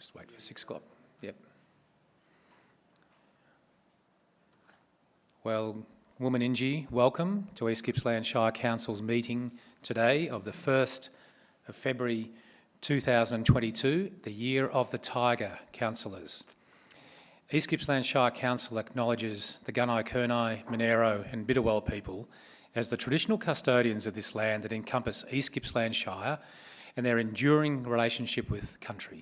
Just wait for 6 o'clock. Yep. Well, Woman Inji, welcome to East Gippsland Shire Council's meeting today of the 1st of February 2022, the year of the Tiger, Councillors. East Gippsland Shire Council acknowledges the Gunai Kurnai, Monero and Bidawal people as the traditional custodians of this land that encompass East Gippsland Shire and their enduring relationship with country.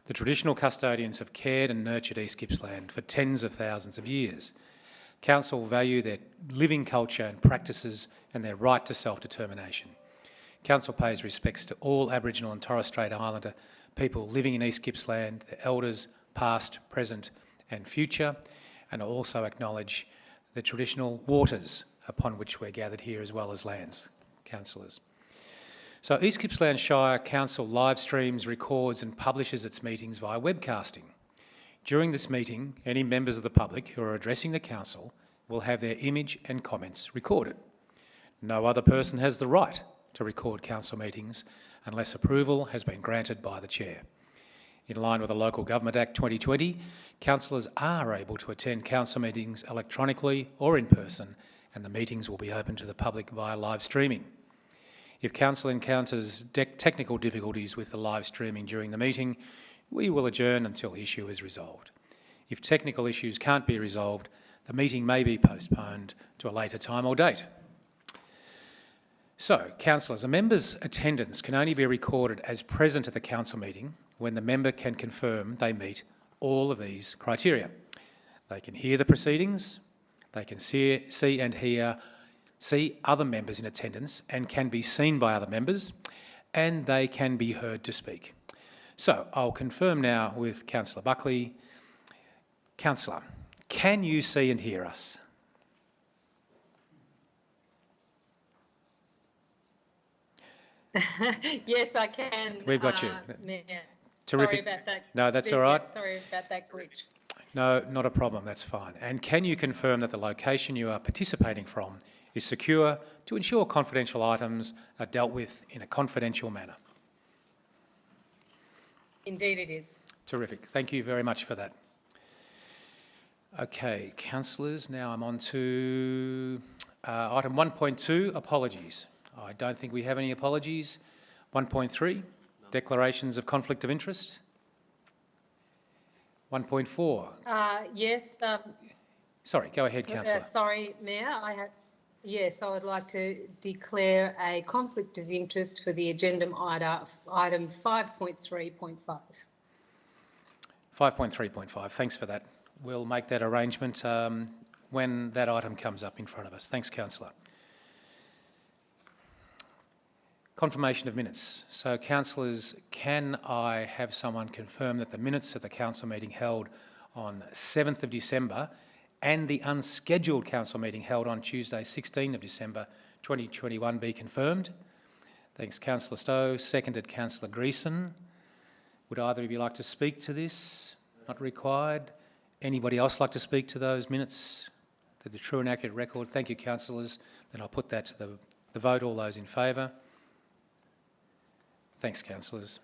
The traditional custodians have cared and nurtured East Gippsland for tens of thousands of years. Council value their living culture and practices and their right to self-determination. Council pays respects to all Aboriginal and Torres Strait Islander people living in East Gippsland, their elders, past, present and future, and also acknowledge the traditional waters upon which we're gathered here as well as lands, councillors. So East Gippsland Shire Council live streams, records and publishes its meetings via webcasting. During this meeting, any members of the public who are addressing the council will have their image and comments recorded. No other person has the right to record council meetings unless approval has been granted by the chair. In line with the Local Government Act 2020, councillors are able to attend council meetings electronically or in person, and the meetings will be open to the public via live streaming. If council encounters technical difficulties with the live streaming during the meeting, we will adjourn until the issue is resolved. If technical issues can't be resolved, the meeting may be postponed to a later time or date. So, councillors, a member's attendance can only be recorded as present at the council meeting when the member can confirm they meet all of these criteria. They can hear the proceedings, they can see other members in attendance and can be seen by other members, and they can be heard to speak. So I'll confirm now with Councillor Buckley. Councillor, can you see and hear us? Yes, I can. We've got you. Yeah. Terrific. Sorry about that. No, that's all right. Sorry about that glitch. No, not a problem, that's fine. And can you confirm that the location you are participating from is secure to ensure confidential items are dealt with in a confidential manner? Indeed it is. Terrific. Thank you very much for that. Okay, councillors, now I'm on to item 1.2, apologies. I don't think we have any apologies. 1.3, declarations of conflict of interest. 1.4. Yes. Sorry, go ahead, councillor. Sorry, Mayor. Yes, I would like to declare a conflict of interest for the agenda item 5.3.5. 5.3.5, thanks for that. We'll make that arrangement when that item comes up in front of us. Thanks, councillor. Confirmation of minutes. So, councillors, can I have someone confirm that the minutes of the council meeting held on 7th of December and the unscheduled council meeting held on Tuesday, 16th of December 2021 be confirmed? Thanks, Councillor Stowe. Seconded, Councillor Greeson. Would either of you like to speak to this? Not required. Anybody else like to speak to those minutes, to the true and accurate record? Thank you, councillors. Then I'll put that to the vote. All those in favour? Thanks, councillors.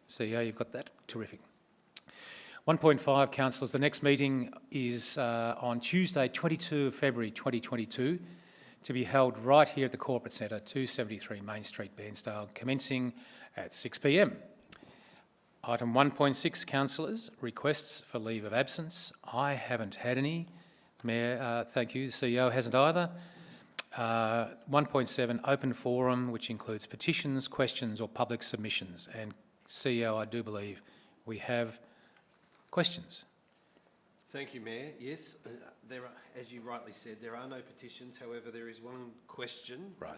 CEO, you've got that? Terrific. 1.5, councillors. The next meeting is on Tuesday, 22 February 2022, to be held right here at the Corporate Centre, 273 Main Street, Bairnsdale, commencing at 6 p.m. Item 1.6, councillors, requests for leave of absence. I haven't had any. Mayor, thank you. The CEO hasn't either. 1.7, open forum, which includes petitions, questions or public submissions. And CEO, I do believe we have questions. Thank you, Mayor. Yes, there are, as you rightly said, there are no petitions. However, there is one question, right.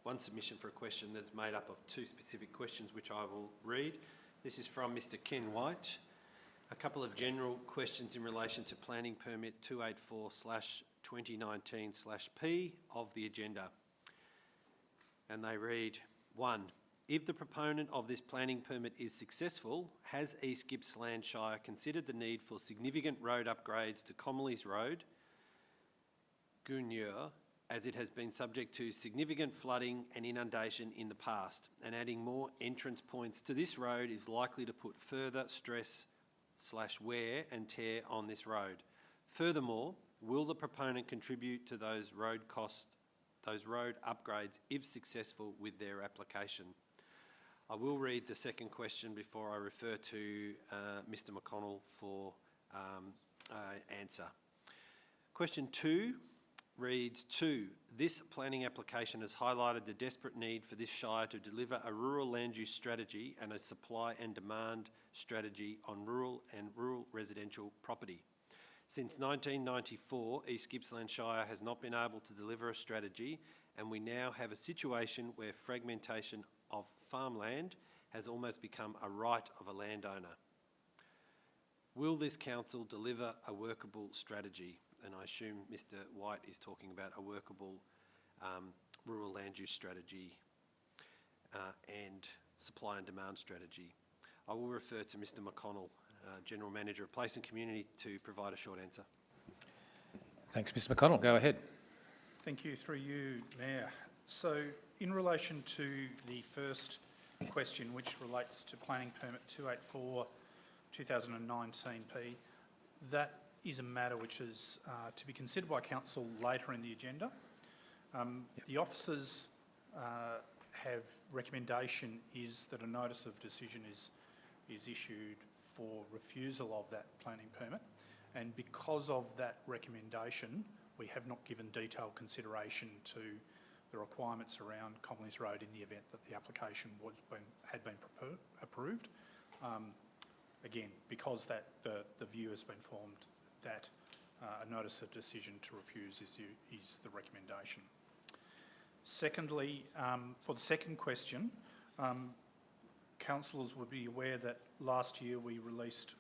One submission for a question that's made up of two specific questions, which I will read. This is from Mr. Ken White. A couple of general questions in relation to planning permit 284/2019/P of the agenda. And they read, 1. If the proponent of this planning permit is successful, has East Gippsland Shire considered the need for significant road upgrades to Koraleigh Road, Gunyur as it has been subject to significant flooding and inundation in the past, and adding more entrance points to this road is likely to put further stress/wear and tear on this road. Furthermore, will the proponent contribute to those road upgrades if successful with their application? I will read the second question before I refer to Mr McConnell for answer. Question 2 reads, 2, this planning application has highlighted the desperate need for this Shire to deliver a rural land use strategy and a supply and demand strategy on rural and rural residential property. Since 1994, East Gippsland Shire has not been able to deliver a strategy, and we now have a situation where fragmentation of farmland has almost become a right of a landowner. Will this council deliver a workable strategy? And I assume Mr White is talking about a workable rural land use strategy and supply and demand strategy. I will refer to Mr McConnell, General Manager of Place and Community, to provide a short answer. Thanks, Mr McConnell. Go ahead. Thank you, through you, Mayor. So, in relation to the first question, which relates to Planning Permit 284 2019P, that is a matter which is to be considered by Council later in the agenda. The officers have recommendation is that a notice of decision is issued for refusal of that planning permit, and because of that recommendation, we have not given detailed consideration to the requirements around Coraleigh Road in the event that the application had been approved. Again, because that the view has been formed that a notice of decision to refuse is the recommendation. Secondly, for the second question, councillors would be aware that last year we released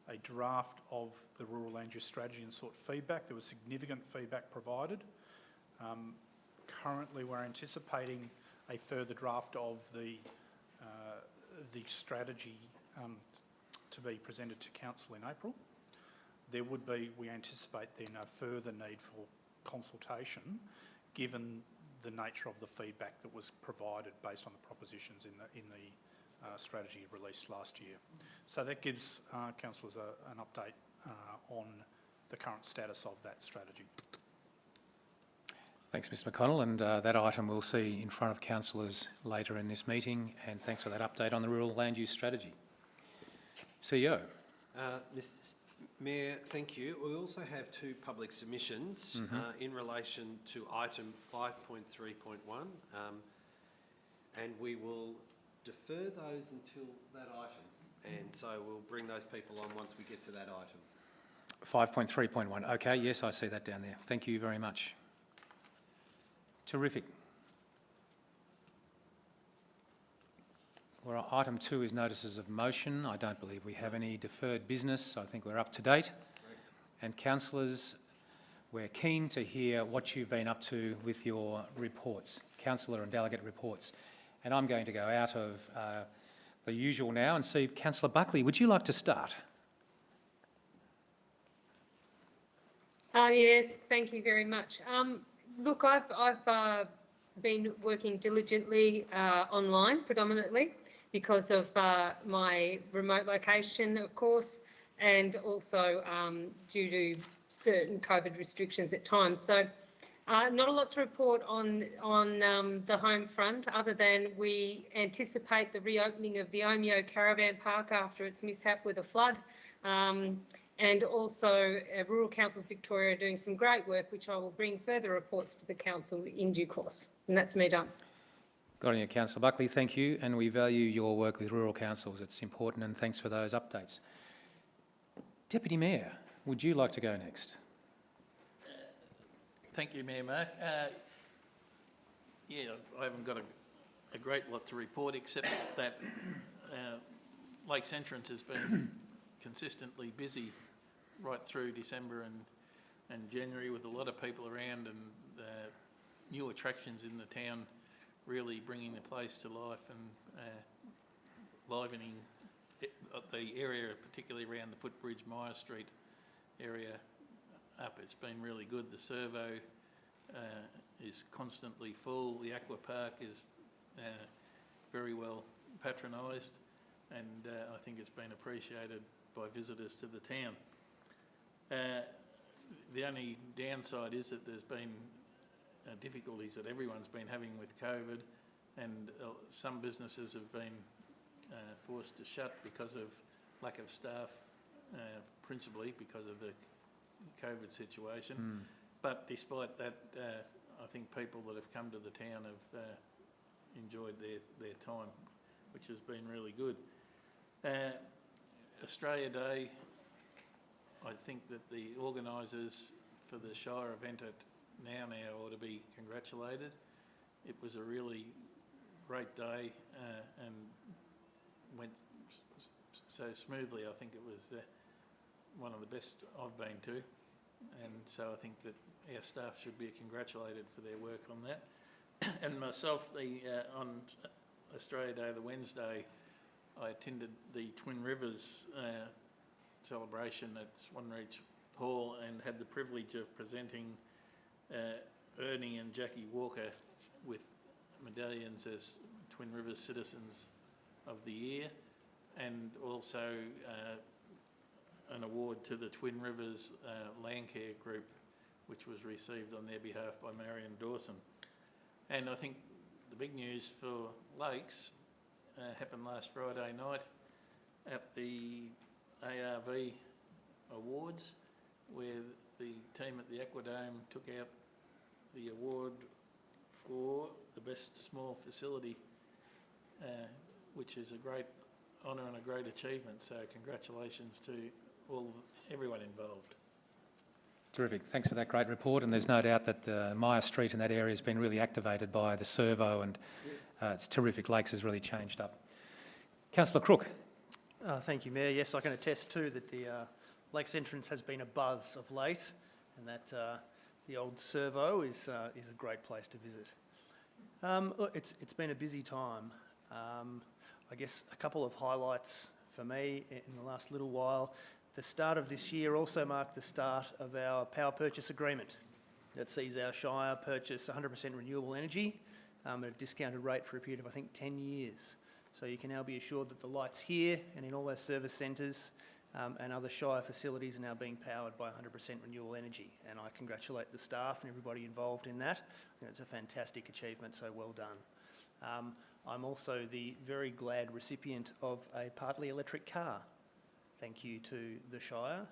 a draft of the rural land use strategy and sought feedback. There was significant feedback provided. Currently, we're anticipating a further draft of the strategy to be presented to council in April. There would be, we anticipate then, a further need for consultation, given the nature of the feedback that was provided based on the propositions in the strategy released last year. So that gives councillors an update on the current status of that strategy. Thanks, Mr McConnell, and that item we'll see in front of councillors later in this meeting, and thanks for that update on the rural land use strategy. CEO. Mr Mayor, thank you. We also have 2 public submissions in relation to item 5.3.1, and we will defer those until that item, and so we'll bring those people on once we get to that item. 5.3.1, okay, yes, I see that down there. Thank you very much. Terrific. Well, item 2 is notices of motion. I don't believe we have any deferred business, so I think we're up to date. Correct. And councillors, we're keen to hear what you've been up to with your reports, councillor and delegate reports. And I'm going to go out of the usual now and see Councillor Buckley. Would you like to start? Yes, thank you very much. Look, I've been working diligently online predominantly because of my remote location, of course, and also due to certain COVID restrictions at times. So not a lot to report on the home front, other than we anticipate the reopening of the Omeo Caravan Park after its mishap with a flood. And also Rural Councils Victoria are doing some great work, which I will bring further reports to the council in due course. And that's me done. Got on you, Councillor Buckley, thank you, and we value your work with rural councils. It's important, and thanks for those updates. Deputy Mayor, would you like to go next? Thank you, Mayor Mark. Yeah, I haven't got a great lot to report, except that Lakes Entrance has been consistently busy right through December and January, with a lot of people around and new attractions in the town really bringing the place to life and livening the area, particularly around the Footbridge, Myers Street area up. It's been really good. The servo is constantly full. The aqua park is very well patronised, and I think it's been appreciated by visitors to the town. The only downside is that there's been difficulties that everyone's been having with COVID, and some businesses have been forced to shut because of lack of staff, principally because of the COVID situation. But despite that, I think people that have come to the town have enjoyed their time, which has been really good. Australia Day, I think that the organisers for the Shire event at now ought to be congratulated. It was a really great day and went so smoothly. I think it was one of the best I've been to, and so I think that our staff should be congratulated for their work on that. And myself, on Australia Day, the Wednesday, I attended the Twin Rivers celebration at Swanreach Hall and had the privilege of presenting Ernie and Jackie Walker with medallions as Twin Rivers Citizens of the Year, and also an award to the Twin Rivers Landcare Group, which was received on their behalf by Marion Dawson. And I think the big news for Lakes happened last Friday night at the ARV Awards, where the team at the Aquadome took out the award for the best small facility, which is a great honour and a great achievement. So congratulations to everyone involved. Terrific. Thanks for that great report. And there's no doubt that Myer Street in that area has been really activated by the servo, and it's terrific. Lakes has really changed up. Councillor Crook. Thank you, Mayor. Yes, I can attest too that the Lakes entrance has been a buzz of late, and that the old servo is a great place to visit. Look, it's been a busy time. I guess a couple of highlights for me in the last little while. The start of this year also marked the start of our power purchase agreement that sees our Shire purchase 100% renewable energy at a discounted rate for a period of, I think, 10 years. So you can now be assured that the lights here and in all our service centres and other Shire facilities are now being powered by 100% renewable energy. And I congratulate the staff and everybody involved in that. I think it's a fantastic achievement, so well done. I'm also the very glad recipient of a partly electric car. Thank you to the Shire.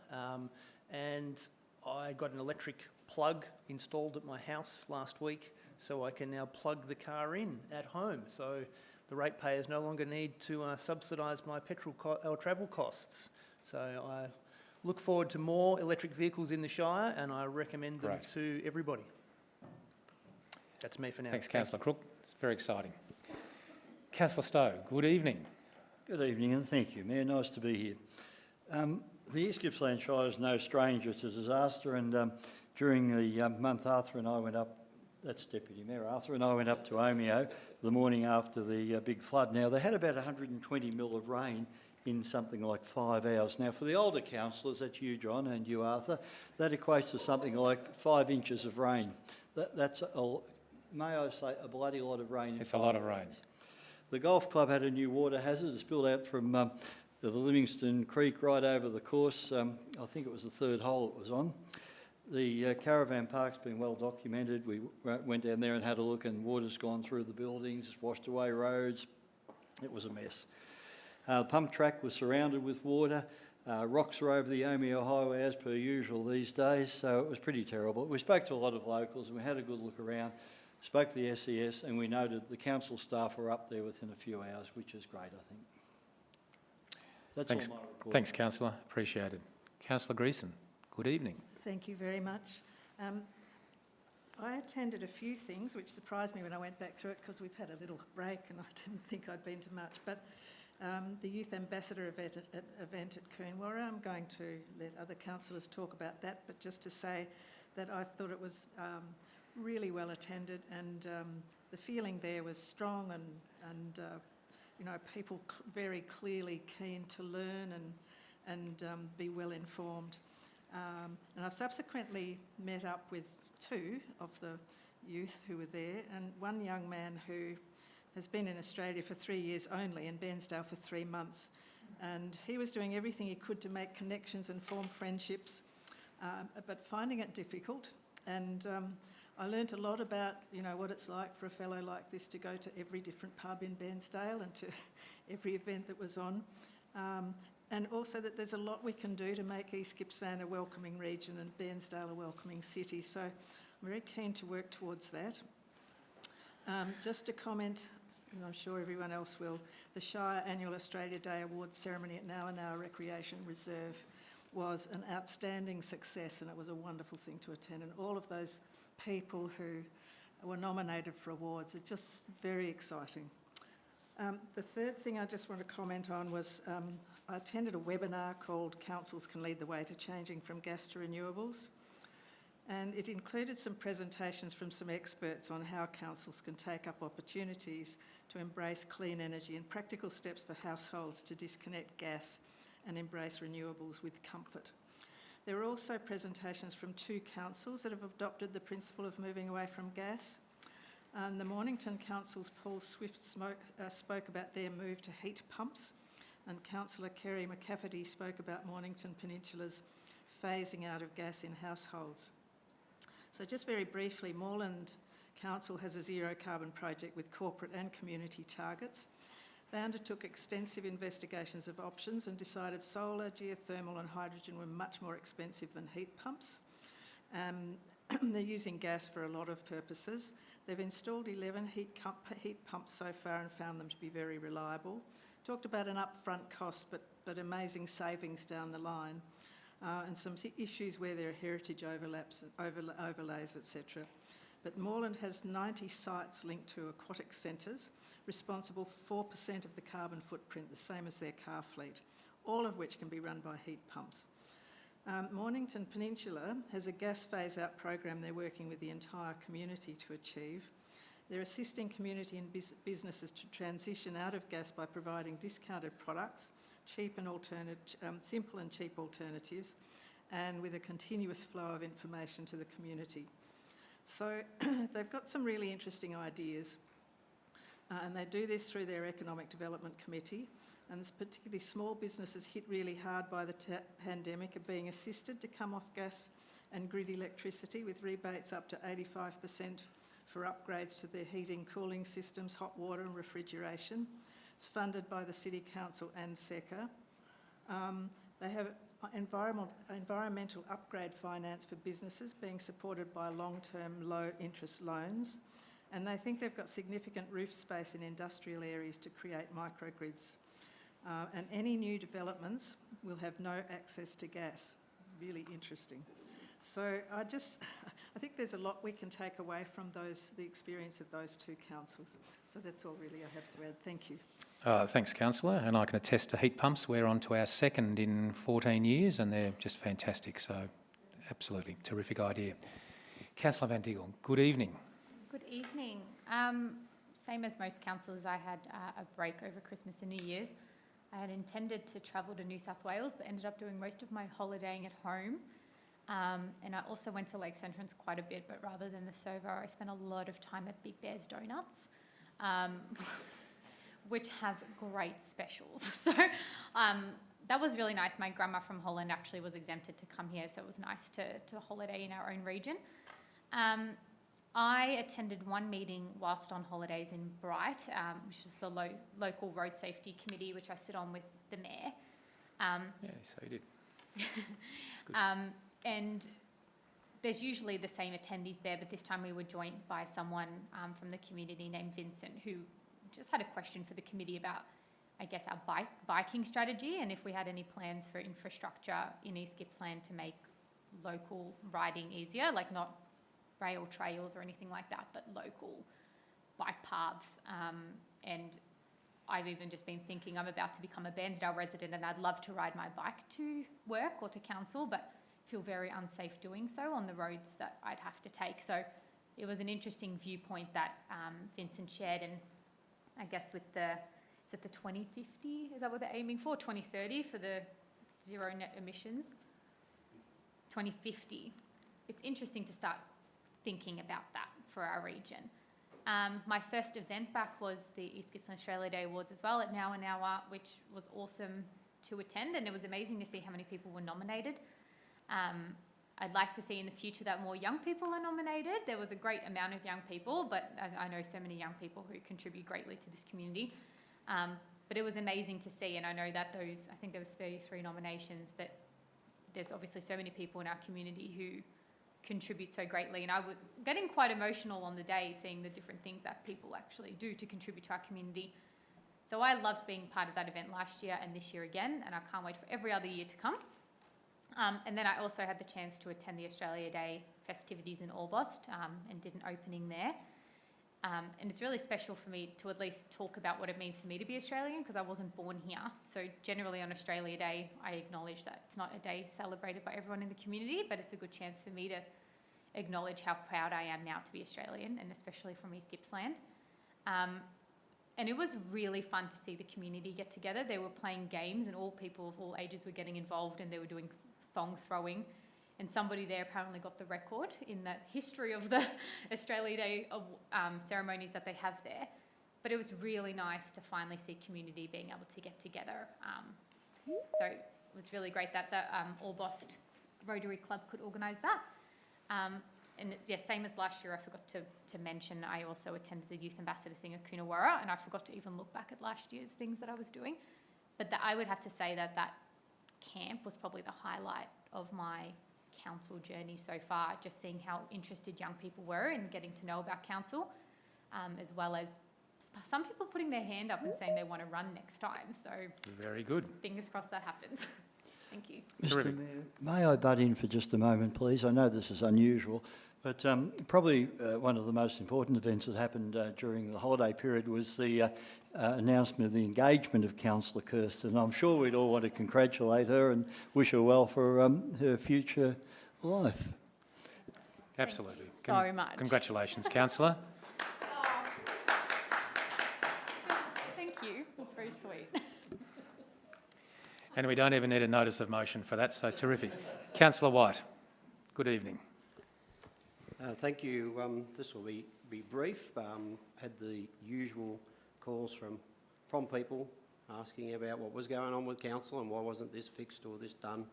And I got an electric plug installed at my house last week, so I can now plug the car in at home. So the ratepayers no longer need to subsidise my petrol or travel costs. So I look forward to more electric vehicles in the Shire, and I recommend them to everybody. That's me for now. Thanks, Councillor Crook. It's very exciting. Councillor Stowe, good evening. Good evening, and thank you, Mayor. Nice to be here. The East Gippsland Shire is no stranger to disaster, and during the month Arthur and I went up, that's Deputy Mayor Arthur, and I went up to Omeo the morning after the big flood. Now, they had about 120 mil of rain in something like 5 hours. Now, for the older councillors, that's you, John, and you, Arthur, that equates to something like 5 inches of rain. That's, may I say, a bloody lot of rain. It's a lot of rain. The golf club had a new water hazard. It's built out from the Livingston Creek right over the course. I think it was the third hole it was on. The caravan park's been well documented. We went down there and had a look, and water's gone through the buildings, washed away roads. It was a mess. The pump track was surrounded with water. Rocks are over the Omeo Highway as per usual these days, so it was pretty terrible. We spoke to a lot of locals and we had a good look around. Spoke to the SES, and we noted the council staff were up there within a few hours, which is great, I think. That's Thanks, all my report. Thanks, Councillor. Appreciate it. Councillor Greeson, good evening. Thank you very much. I attended a few things which surprised me when I went back through it, because we've had a little break and I didn't think I'd been to much. But the Youth Ambassador event at Coonawarra, I'm going to let other councillors talk about that, but just to say that I thought it was really well attended, and the feeling there was strong, and you know, people very clearly keen to learn and be well informed. And I've subsequently met up with two of the youth who were there, and one young man who has been in Australia for 3 years only, in Bairnsdale for 3 months. And he was doing everything he could to make connections and form friendships, but finding it difficult. And I learnt a lot about, what it's like for a fellow like this to go to every different pub in Bairnsdale and to every event that was on. And also that there's a lot we can do to make East Gippsland a welcoming region and Bairnsdale a welcoming city. So I'm very keen to work towards that. Just to comment, and I'm sure everyone else will, the Shire Annual Australia Day Awards ceremony at Now Recreation Reserve was an outstanding success, and it was a wonderful thing to attend. And all of those people who were nominated for awards, it's just very exciting. The third thing I just want to comment on was I attended a webinar called Councils Can Lead the Way to Changing from Gas to Renewables. And it included some presentations from some experts on how councils can take up opportunities to embrace clean energy and practical steps for households to disconnect gas and embrace renewables with comfort. There were also presentations from 2 councils that have adopted the principle of moving away from gas. And the Mornington Council's Paul Swift spoke about their move to heat pumps, and Councillor Kerry McCafferty spoke about Mornington Peninsula's phasing out of gas in households. So just very briefly, Moreland Council has a zero carbon project with corporate and community targets. They undertook extensive investigations of options and decided solar, geothermal and hydrogen were much more expensive than heat pumps. They're using gas for a lot of purposes. They've installed 11 heat pumps so far and found them to be very reliable. Talked about an upfront cost, but amazing savings down the line. And some issues where there are heritage overlaps, overlays, etc. But Moreland has 90 sites linked to aquatic centres, responsible for 4% of the carbon footprint, the same as their car fleet, all of which can be run by heat pumps. Mornington Peninsula has a gas phase-out program they're working with the entire community to achieve. They're assisting community and businesses to transition out of gas by providing discounted products, simple and cheap alternatives, and with a continuous flow of information to the community. So they've got some really interesting ideas, and they do this through their Economic Development Committee, and it's particularly small businesses hit really hard by the pandemic are being assisted to come off gas and grid electricity with rebates up to 85% for upgrades to their heating, cooling systems, hot water and refrigeration. It's funded by the City Council and SECA. They have environmental upgrade finance for businesses being supported by long-term low-interest loans, and they think they've got significant roof space in industrial areas to create microgrids. And any new developments will have no access to gas. Really interesting. So I think there's a lot we can take away from the experience of those 2 councils. So that's all really I have to add. Thank you. Thanks, Councillor, and I can attest to heat pumps. We're on to our second in 14 years and they're just fantastic, so absolutely terrific idea. Councillor Van Diegel, good evening. Good evening. Same as most councillors, I had a break over Christmas and New Year's. I had intended to travel to New South Wales but ended up doing most of my holidaying at home. And I also went to Lakes Entrance quite a bit, but rather than the Sovo, I spent a lot of time at Big Bear's Donuts, which have great specials. So that was really nice. My grandma from Holland actually was exempted to come here, so it was nice to holiday in our own region. I attended one meeting whilst on holidays in Bright, which is the local road safety committee, which I sit on with the mayor. Yeah, so you did. That's good. And there's usually the same attendees there, but this time we were joined by someone from the community named Vincent, who just had a question for the committee about, I guess, our biking strategy and if we had any plans for infrastructure in East Gippsland to make local riding easier, like not rail trails or anything like that, but local bike paths. And I've even just been thinking I'm about to become a Bairnsdale resident and I'd love to ride my bike to work or to council, but feel very unsafe doing so on the roads that I'd have to take. So it was an interesting viewpoint that Vincent shared, and I guess with is it the 2050, is that what they're aiming for? 2030 for the zero net emissions? 2050. It's interesting to start thinking about that for our region. My first event back was the East Gippsland Australia Day Awards as well at Now and Hour, which was awesome to attend, and it was amazing to see how many people were nominated. I'd like to see in the future that more young people are nominated. There was a great amount of young people, but I know so many young people who contribute greatly to this community. But it was amazing to see, and I know that I think there was 33 nominations, but there's obviously so many people in our community who contribute so greatly, and I was getting quite emotional on the day seeing the different things that people actually do to contribute to our community. So I loved being part of that event last year and this year again, and I can't wait for every other year to come. And then I also had the chance to attend the Australia Day festivities in Orbost and did an opening there. And it's really special for me to at least talk about what it means for me to be Australian, because I wasn't born here. So generally on Australia Day, I acknowledge that it's not a day celebrated by everyone in the community, but it's a good chance for me to acknowledge how proud I am now to be Australian, and especially from East Gippsland. And it was really fun to see the community get together. They were playing games and all people of all ages were getting involved, and they were doing thong throwing. And somebody there apparently got the record in the history of the Australia Day ceremonies that they have there. But it was really nice to finally see community being able to get together. So it was really great that the Orbost Rotary Club could organise that. And it's, yeah, same as last year, I forgot to mention, I also attended the Youth Ambassador thing at Coonawarra, and I forgot to even look back at last year's things that I was doing. But I would have to say that camp was probably the highlight of my council journey so far, just seeing how interested young people were in getting to know about council, as well as some people putting their hand up and saying they want to run next time. So Very good. fingers crossed that happens. Thank you. Mr Mayor, may I butt in for just a moment, please? I know this is unusual, but probably one of the most important events that happened during the holiday period was the announcement of the engagement of Councillor Kirsten. I'm sure we'd all want to congratulate her and wish her well for her future life. Absolutely. Thank you so much. Congratulations, Councillor. Thank you. That's very sweet. And we don't even need a notice of motion for that, so terrific. Councillor White, good evening. Thank you. This will be brief. Had the usual calls from people asking about what was going on with council and why wasn't this fixed or this done,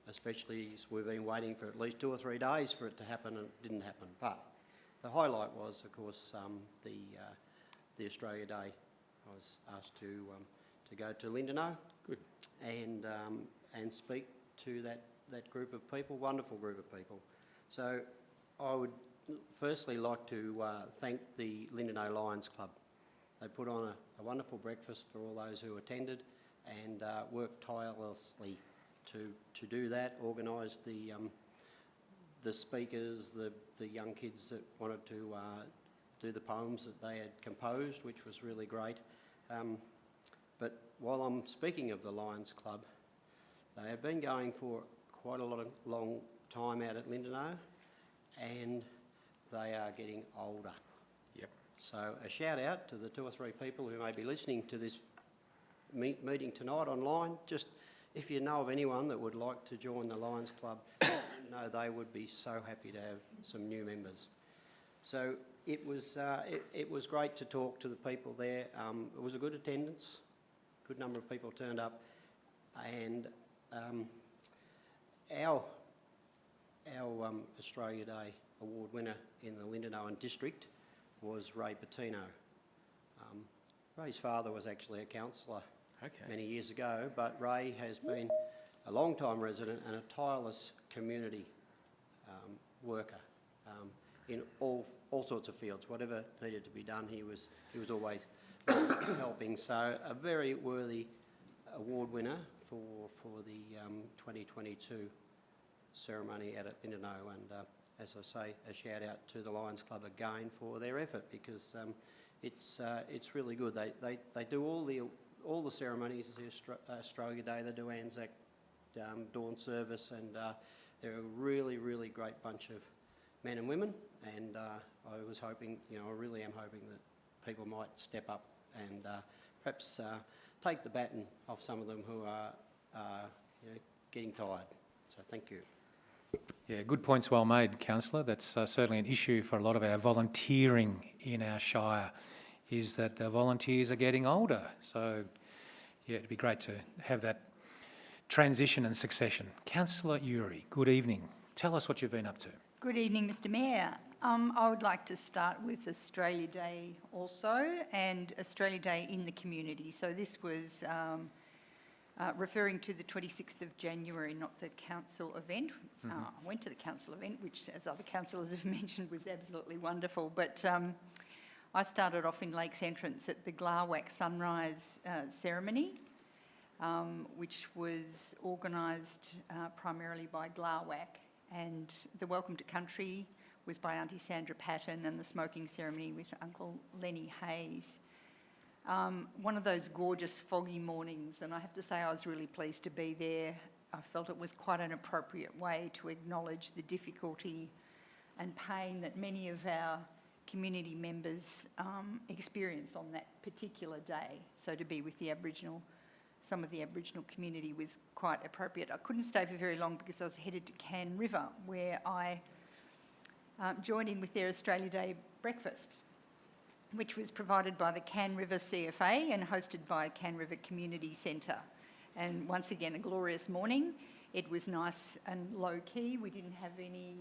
especially as we've been waiting for at least 2 or 3 days for it to happen, and it didn't happen. But the highlight was, of course, the Australia Day. I was asked to go to Lindenau. Good. And speak to that group of people, wonderful group of people. So I would firstly like to thank the Lindenau Lions Club. They put on a wonderful breakfast for all those who attended and worked tirelessly to do that, organised the speakers, the young kids that wanted to do the poems that they had composed, which was really great. But while I'm speaking of the Lions Club, they have been going for quite a long time out at Lindenau, and they are getting older. Yep. So a shout out to the 2 or 3 people who may be listening to this meeting tonight online. Just if you know of anyone that would like to join the Lions Club, no, they would be so happy to have some new members. So it was great to talk to the people there. It was a good attendance. Good number of people turned up, and our Australia Day award winner in the Lindenau district was Ray Bettino. Ray's father was actually a councillor many years ago, but Ray has been a long-time resident and a tireless community worker in all sorts of fields. Whatever needed to be done, he was always helping. So a very worthy award winner for the 2022 ceremony at Lindenau, and as I say, a shout out to the Lions Club again for their effort, because it's really good. They do all the ceremonies. The Australia Day, they do Anzac dawn service, and they're a really great bunch of men and women. And I was hoping, I really am hoping that people might step up and perhaps take the baton off some of them who are getting tired. So thank you. Yeah, good points well made, Councillor. That's certainly an issue for a lot of our volunteering in our Shire, is that the volunteers are getting older. So, yeah, it'd be great to have that transition and succession. Councillor Uri, good evening. Tell us what you've been up to. Good evening, Mr Mayor. I would like to start with Australia Day also, and Australia Day in the community. So this was referring to the 26th of January, not the council event. I went to the council event, which, as other councillors have mentioned, was absolutely wonderful. But I started off in Lakes Entrance at the Glarwack Sunrise ceremony, which was organised primarily by Glarwack. And the Welcome to Country was by Auntie Sandra Patton, and the smoking ceremony with Uncle Lenny Hayes. One of those gorgeous foggy mornings, and I have to say I was really pleased to be there. I felt it was quite an appropriate way to acknowledge the difficulty and pain that many of our community members experience on that particular day. So to be with the some of the Aboriginal community was quite appropriate. I couldn't stay for very long because I was headed to Can River, where I joined in with their Australia Day breakfast, which was provided by the Can River CFA and hosted by Can River Community Centre. And once again, a glorious morning. It was nice and low-key. We didn't have any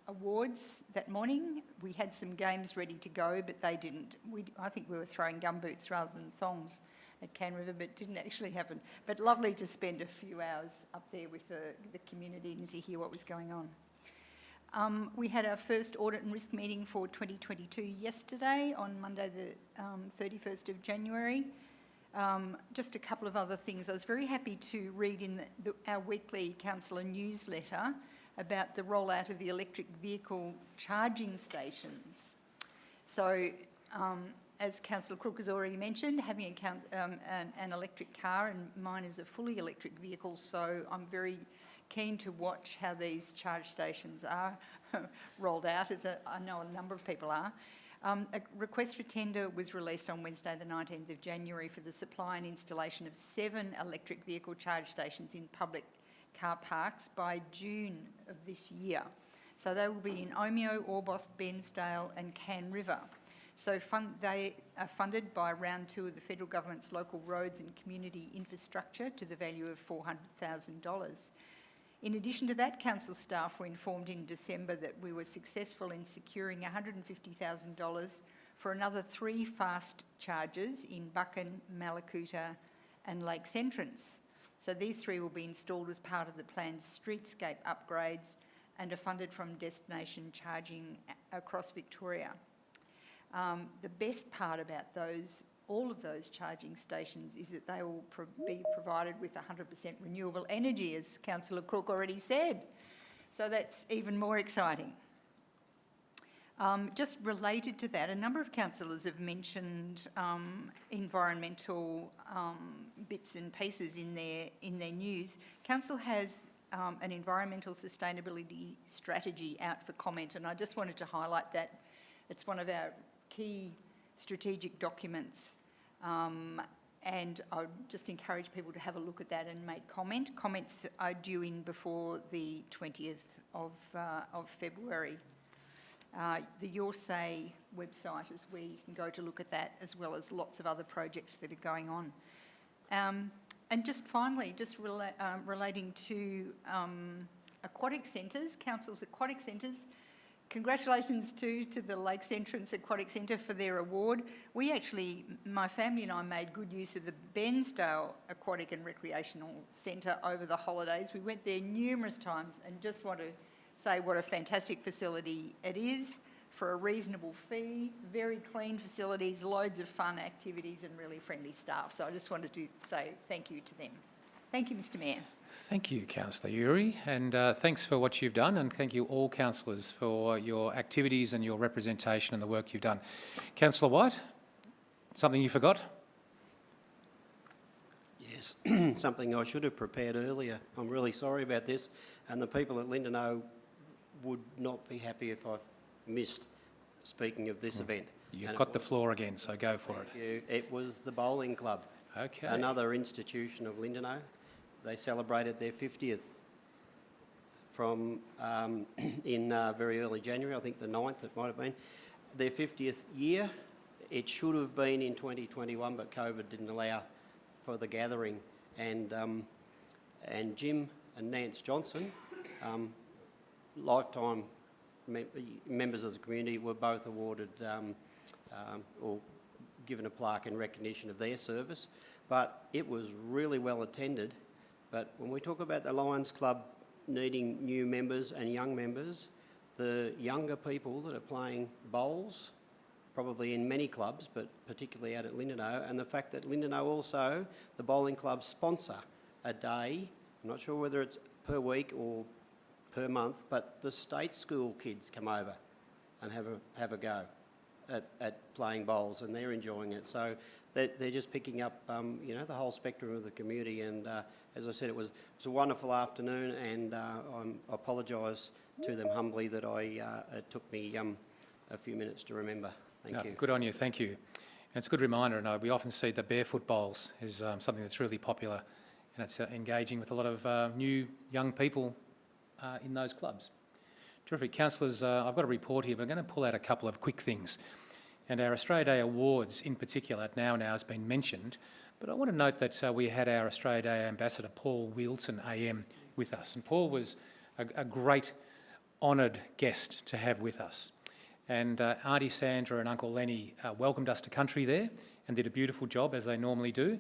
awards that morning. We had some games ready to go, but they didn't. I think we were throwing gumboots rather than thongs at Can River, but it didn't actually happen. But lovely to spend a few hours up there with the community and to hear what was going on. We had our first audit and risk meeting for 2022 yesterday on Monday the 31st of January. Just a couple of other things. I was very happy to read in our weekly councillor newsletter about the rollout of the electric vehicle charging stations. So, as Councillor Crook has already mentioned, having an electric car, and mine is a fully electric vehicle, so I'm very keen to watch how these charge stations are rolled out, as I know a number of people are. A request for tender was released on Wednesday the 19th of January for the supply and installation of 7 electric vehicle charge stations in public car parks by June of this year. So they will be in Omeo, Orbost, Bairnsdale and Can River. So they are funded by round 2 of the federal government's local roads and community infrastructure to the value of $400,000. In addition to that, council staff were informed in December that we were successful in securing $150,000 for another 3 fast chargers in Buchan, Malakuta and Lakes Entrance. So these 3 will be installed as part of the planned streetscape upgrades and are funded from destination charging across Victoria. The best part about all of those charging stations is that they will be provided with 100% renewable energy, as Councillor Crook already said. So that's even more exciting. Just related to that, a number of councillors have mentioned environmental bits and pieces in their news. Council has an environmental sustainability strategy out for comment, and I just wanted to highlight that. It's one of our key strategic documents, and I would just encourage people to have a look at that and make comment. Comments are due in before the 20th of February. The Your Say website is where you can go to look at that, as well as lots of other projects that are going on. And just finally, relating to aquatic centres, Council's aquatic centres, congratulations to the Lakes Entrance Aquatic Centre for their award. We actually, my family and I, made good use of the Bairnsdale Aquatic and Recreational Centre over the holidays. We went there numerous times and just want to say what a fantastic facility it is for a reasonable fee, very clean facilities, loads of fun activities and really friendly staff. So I just wanted to say thank you to them. Thank you, Mr Mayor. Thank you, Councillor Uri, and thanks for what you've done, and thank you all councillors for your activities and your representation and the work you've done. Councillor White, something you forgot? Yes, something I should have prepared earlier. I'm really sorry about this, and the people at Lindenow would not be happy if I've missed speaking of this event. You've got the floor again, so go for it. Thank you. It was the bowling club, Okay. another institution of Lindenow. They celebrated their 50th from in very early January, I think the 9th it might have been, their 50th year. It should have been in 2021, but COVID didn't allow for the gathering. And Jim and Nance Johnson, lifetime members of the community, were both awarded or given a plaque in recognition of their service. But it was really well attended. But when we talk about the Lions Club needing new members and young members, the younger people that are playing bowls, probably in many clubs, but particularly out at Lindenow, and the fact that Lindenow also, the bowling clubs sponsor a day, I'm not sure whether it's per week or per month, but the state school kids come over and have a go at playing bowls, and they're enjoying it. So they're just picking up, you know, the whole spectrum of the community. And as I said, it was a wonderful afternoon, and I apologise to them humbly that it took me a few minutes to remember. Thank you. Good on you, thank you. And it's a good reminder, and we often see the barefoot bowls is something that's really popular, and it's engaging with a lot of new young people in those clubs. Terrific. Councillors, I've got a report here, but I'm going to pull out a couple of quick things. And our Australia Day Awards in particular now has been mentioned, but I want to note that we had our Australia Day Ambassador Paul Wheelton AM with us, and Paul was a great honoured guest to have with us. And Auntie Sandra and Uncle Lenny welcomed us to country there and did a beautiful job, as they normally do.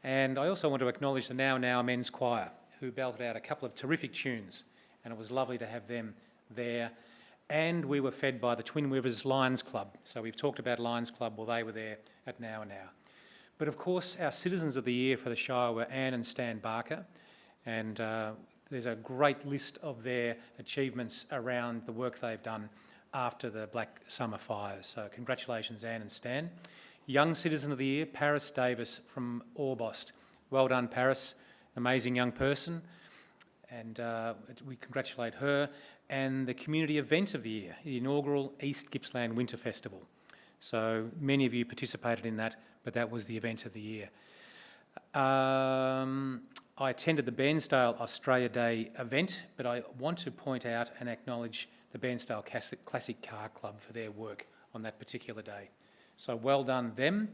And I also want to acknowledge the Now Now Men's Choir, who belted out a couple of terrific tunes, and it was lovely to have them there. And we were fed by the Twin Rivers Lions Club. So we've talked about Lions Club, well, they were there at Now Now. But of course, our Citizens of the Year for the Shire were Anne and Stan Barker, and there's a great list of their achievements around the work they've done after the Black Summer fires. So congratulations, Anne and Stan. Young Citizen of the Year, Paris Davis from Orbost. Well done, Paris. Amazing young person. And we congratulate her. And the Community Event of the Year, the inaugural East Gippsland Winter Festival. So many of you participated in that, but that was the event of the year. I attended the Bairnsdale Australia Day event, but I want to point out and acknowledge the Bairnsdale Classic Car Club for their work on that particular day. So well done them.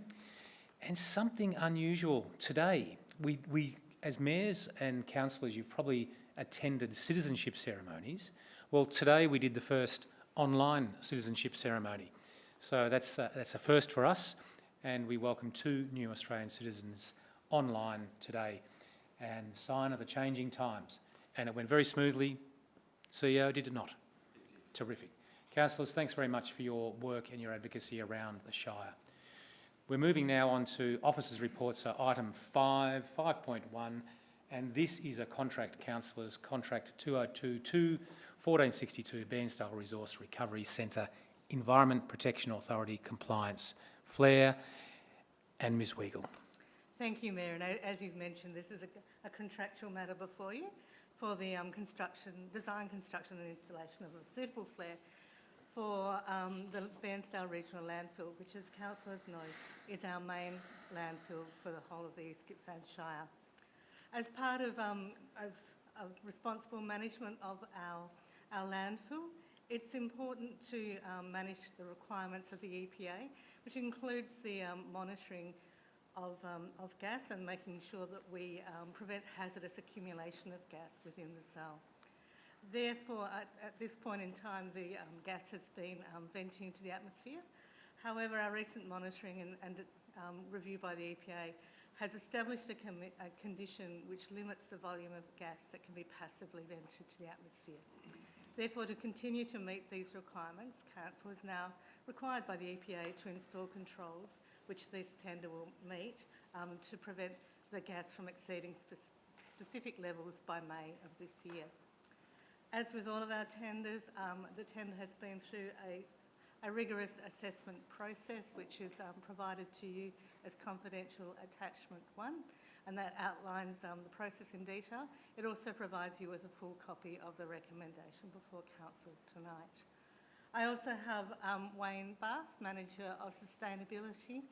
And something unusual today, we as mayors and councillors, you've probably attended citizenship ceremonies. Well, today we did the first online citizenship ceremony. So that's a first for us, and we welcome 2 new Australian citizens online today, and sign of the changing times. And it went very smoothly. CEO, did it not? Terrific. Councillors, thanks very much for your work and your advocacy around the Shire. We're moving now on to officers' reports, so item 5.1, and this is a contract, councillors, contract 2022-1462, Bairnsdale Resource Recovery Centre, Environment Protection Authority Compliance, Flair and Ms Weigel. Thank you, Mayor. And as you've mentioned, this is a contractual matter before you for the design, construction and installation of a suitable flare for the Bairnsdale Regional Landfill, which, as councillors know, is our main landfill for the whole of the East Gippsland Shire. As part of responsible management of our landfill, it's important to manage the requirements of the EPA, which includes the monitoring of gas and making sure that we prevent hazardous accumulation of gas within the cell. Therefore, at this point in time, the gas has been venting into the atmosphere. However, our recent monitoring and review by the EPA has established a condition which limits the volume of gas that can be passively vented to the atmosphere. Therefore, to continue to meet these requirements, Council is now required by the EPA to install controls which this tender will meet to prevent the gas from exceeding specific levels by May of this year. As with all of our tenders, the tender has been through a rigorous assessment process which is provided to you as confidential attachment 1, and that outlines the process in detail. It also provides you with a full copy of the recommendation before Council tonight. I also have Wayne Bath, Manager of Sustainability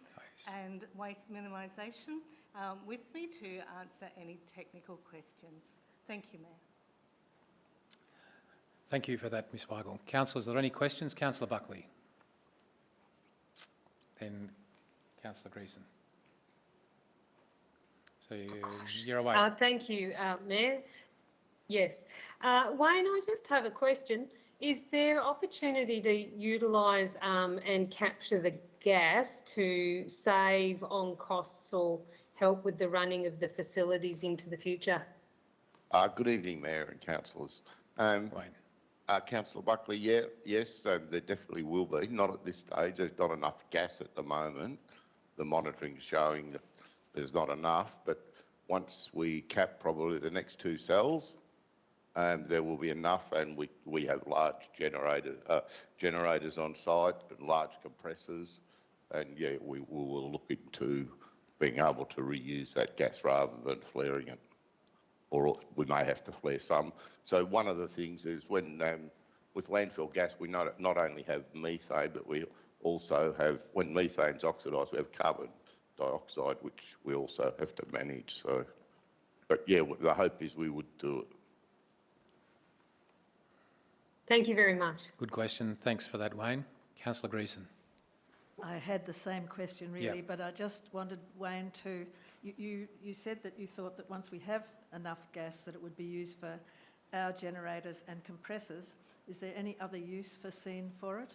and Waste Minimisation, with me to answer any technical questions. Thank you, Mayor. Thank you for that, Ms Weigel. Councillors, are there any questions? Councillor Buckley. Then Councillor Greason. So you're away. Thank you, Mayor. Yes. Wayne, I just have a question. Is there opportunity to utilise and capture the gas to save on costs or help with the running of the facilities into the future? Good evening, Mayor and councillors. Wayne. Councillor Buckley, yes, there definitely will be. Not at this stage. There's not enough gas at the moment. The monitoring is showing that there's not enough, but once we cap probably the next 2 cells, there will be enough, and we have large generators on site and large compressors, and yeah, we will look into being able to reuse that gas rather than flaring it, or we may have to flare some. So one of the things is when with landfill gas, we not only have methane, but we also have, when methane's oxidised, we have carbon dioxide, which we also have to manage. So, but yeah, the hope is we would do it. Thank you very much. Good question. Thanks for that, Wayne. Councillor Greason. I had the same question really, Yeah. but I just wanted Wayne to, you said that you thought that once we have enough gas that it would be used for our generators and compressors. Is there any other use foreseen for it?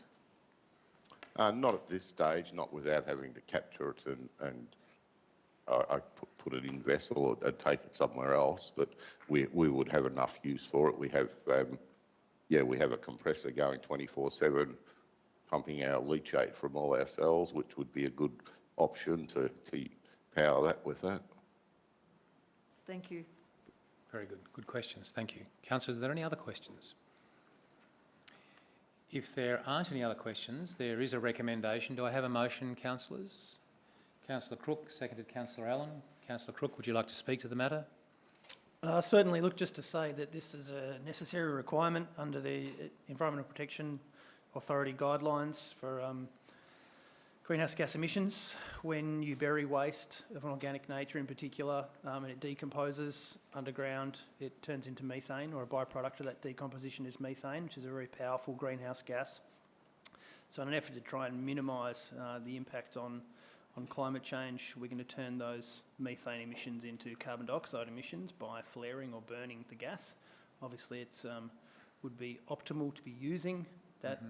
Not at this stage, not without having to capture it and I put it in vessel and take it somewhere else, but we would have enough use for it. We have, we have a compressor going 24/7, pumping our leachate from all our cells, which would be a good option to power that with that. Thank you. Very good. Good questions. Thank you. Councillors, are there any other questions? If there aren't any other questions, there is a recommendation. Do I have a motion, councillors? Councillor Crook, seconded Councillor Allen. Councillor Crook, would you like to speak to the matter? Certainly. Look, just to say that this is a necessary requirement under the Environmental Protection Authority guidelines for greenhouse gas emissions. When you bury waste of an organic nature in particular and it decomposes underground, it turns into methane, or a byproduct of that decomposition is methane, which is a very powerful greenhouse gas. So in an effort to try and minimise the impact on climate change, we're going to turn those methane emissions into carbon dioxide emissions by flaring or burning the gas. Obviously, it's would be optimal to be using that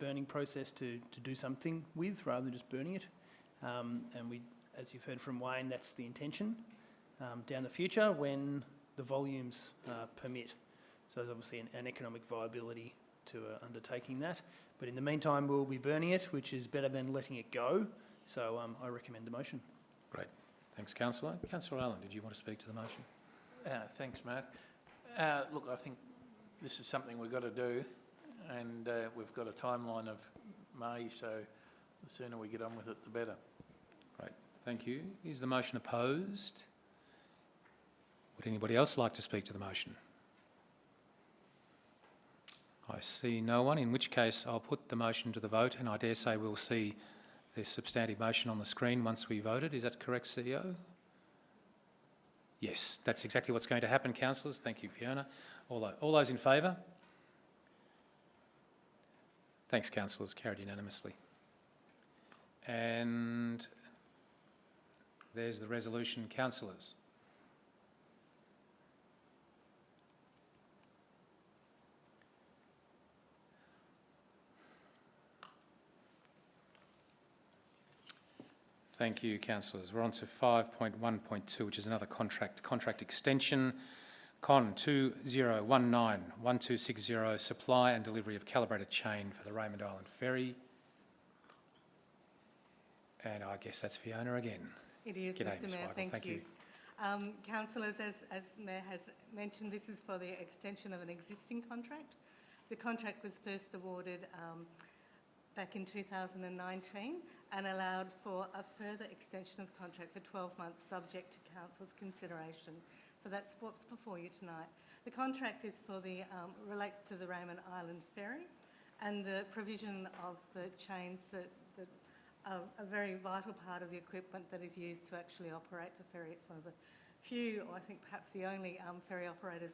burning process to do something with, rather than just burning it. And we, as you've heard from Wayne, that's the intention down the future when the volumes permit. So there's obviously an economic viability to undertaking that. But in the meantime, we'll be burning it, which is better than letting it go. So I recommend the motion. Great. Thanks, Councillor. Councillor Allen, did you want to speak to the motion? Thanks, Mark. Look, I think this is something we've got to do, and we've got a timeline of May, so the sooner we get on with it, the better. Great. Thank you. Is the motion opposed? Would anybody else like to speak to the motion? I see no one, in which case I'll put the motion to the vote, and I dare say we'll see the substantive motion on the screen once we voted. Is that correct, CEO? Yes, that's exactly what's going to happen, councillors. Thank you, Fiona. All those in favour? Thanks, councillors. Carried unanimously. And there's the resolution, councillors. Thank you, councillors. We're on to 5.1.2, which is another contract extension. Con 2019-1260, supply and delivery of calibrated chain for the Raymond Island Ferry. And I guess that's Fiona again. It is, G'day, Mr Ms. Mayor, Weigel. thank you. Councillors, as the Mayor has mentioned, this is for the extension of an existing contract. The contract was first awarded back in 2019 and allowed for a further extension of the contract for 12 months subject to Council's consideration. So that's what's before you tonight. The contract is for the relates to the Raymond Island Ferry and the provision of the chains that are a very vital part of the equipment that is used to actually operate the ferry. It's one of the few, or I think perhaps the only ferry operated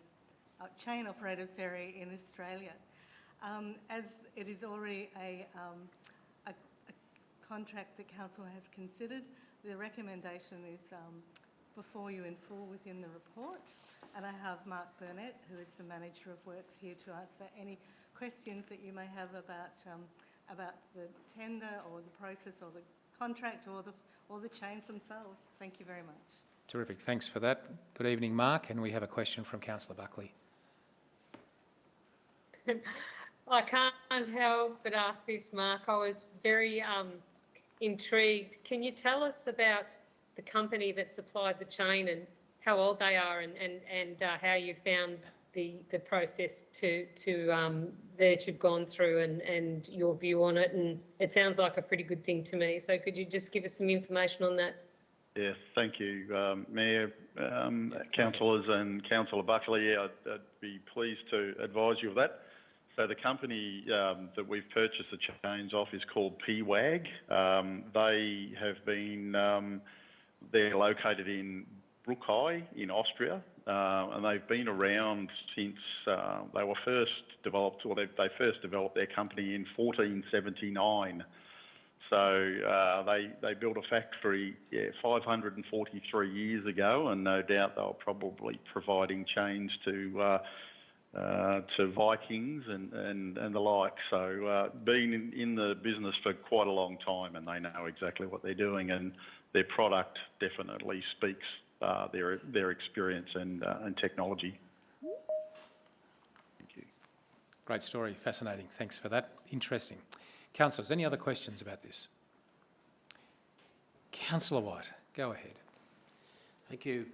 chain-operated ferry in Australia. As it is already a contract that Council has considered, the recommendation is before you in full within the report. And I have Mark Burnett, who is the Manager of Works, here to answer any questions that you may have about the tender or the process or the contract or the chains themselves. Thank you very much. Terrific, thanks for that. Good evening, Mark, and we have a question from Councillor Buckley. I can't help but ask this, Mark. I was very intrigued. Can you tell us about the company that supplied the chain and how old they are and how you found the process that you've gone through and your view on it? And it sounds like a pretty good thing to me. So could you just give us some information on that? Yes, thank you, Mayor, Councillors and Councillor Buckley. Yeah, I'd be pleased to advise you of that. So the company that we've purchased the chains off is called PWAG. They have been, they're located in Bruckheim in Austria, and they've been around since they were first developed, or they first developed their company in 1479. So they built a factory 543 years ago, and no doubt they were probably providing chains to Vikings and the like. So been in the business for quite a long time, and they know exactly what they're doing, and their product definitely speaks their experience and technology. Thank you. Great story, fascinating. Thanks for that. Interesting. Councillors, any other questions about this? Councillor White, go ahead. Thank you.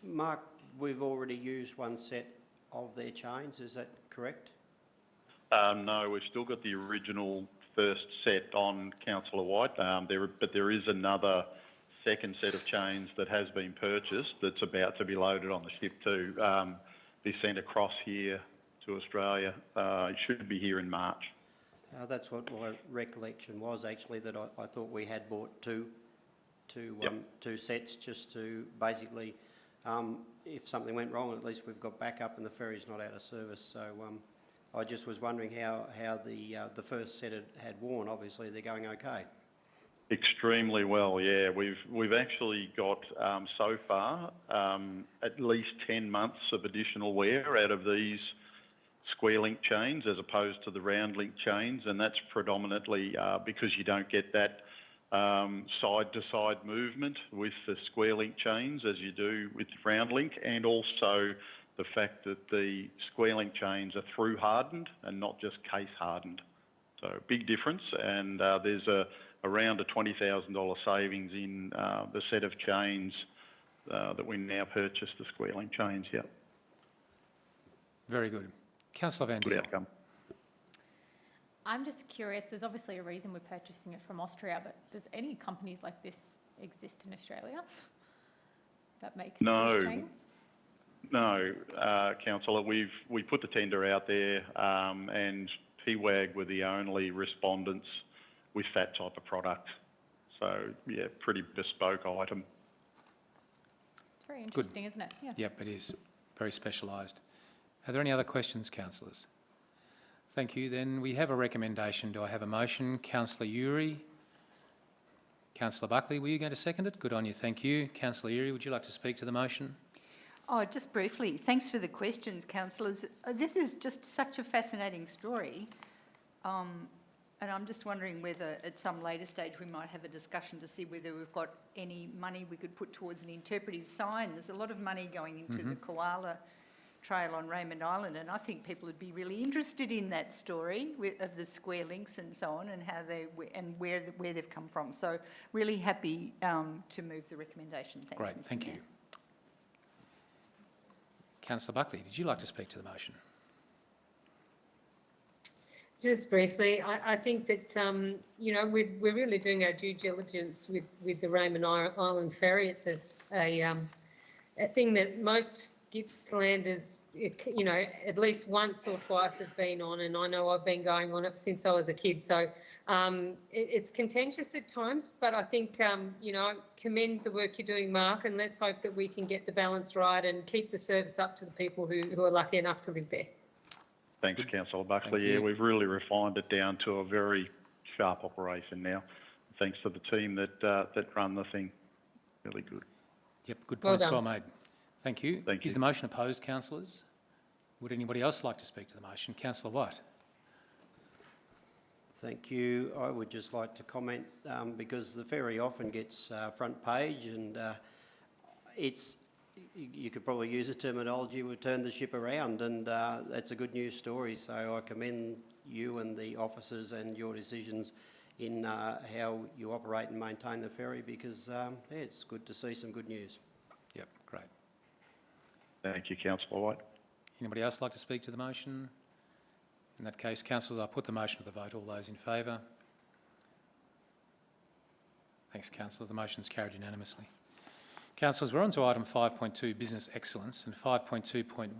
Mark, we've already used one set of their chains, is that correct? No, we've still got the original first set on, Councillor White, but there is another second set of chains that has been purchased that's about to be loaded on the ship to be sent across here to Australia. It should be here in March. That's what my recollection was, actually, that I thought we had bought two sets just to basically, if something went wrong, at least we've got backup and the ferry's not out of service. So I just was wondering how the first set had worn. Obviously, they're going okay. Extremely well, yeah. We've actually got so far at least 10 months of additional wear out of these square link chains as opposed to the round link chains, and that's predominantly because you don't get that side to side movement with the square link chains as you do with round link, and also the fact that the square link chains are through hardened and not just case hardened. So big difference, and there's around a $20,000 savings in the set of chains that we now purchase, the square link chains. Yeah. Very good. Councillor Van Deel. I'm just curious, there's obviously a reason we're purchasing it from Austria, but does any companies like this exist in Australia that make these chains? No, Councillor, we put the tender out there and PWAG were the only respondents with that type of product. So, yeah, pretty bespoke item. It's very interesting, isn't it? Yeah. Yep, it is. Very specialised. Are there any other questions, councillors? Thank you. Then we have a recommendation. Do I have a motion? Councillor Uri. Councillor Buckley, were you going to second it? Good on you. Thank you. Councillor Uri, would you like to speak to the motion? Oh, just briefly. Thanks for the questions, councillors. This is just such a fascinating story. And I'm just wondering whether at some later stage we might have a discussion to see whether we've got any money we could put towards an interpretive sign. There's a lot of money going into the koala trail on Raymond Island, and I think people would be really interested in that story of the square links and so on, and how where they've come from. So really happy to move the recommendation. Thanks, Great, thank you. Councillor Buckley, did you like to speak to the motion? Just briefly, I think that, you know, we're really doing our due diligence with the Raymond Island Ferry. It's a thing that most Gippslanders, you know, at least once or twice have been on, and I know I've been going on it since I was a kid. So It's contentious at times, but I think, you know, I commend the work you're doing, Mark, and let's hope that we can get the balance right and keep the service up to the people who are lucky enough to live there. Thanks, Councillor Buckley. Thank Yeah, you. we've really refined it down to a very sharp operation now. Thanks to the team that run the thing. Really good. Yep, good Well points, done. well made. Thank you. Thank you. Is the motion opposed, councillors? Would anybody else like to speak to the motion? Councillor White. Thank you. I would just like to comment because the ferry often gets front page and you could probably use a terminology, we've turned the ship around, and that's a good news story. So I commend you and the officers and your decisions in how you operate and maintain the ferry because yeah, it's good to see some good news. Yep, great. Thank you, Councillor White. Anybody else like to speak to the motion? In that case, councillors, I'll put the motion to the vote. All those in favour? Thanks, councillors. The motion is carried unanimously. Councillors, we're on to item 5.2, Business Excellence, and 5.2.1,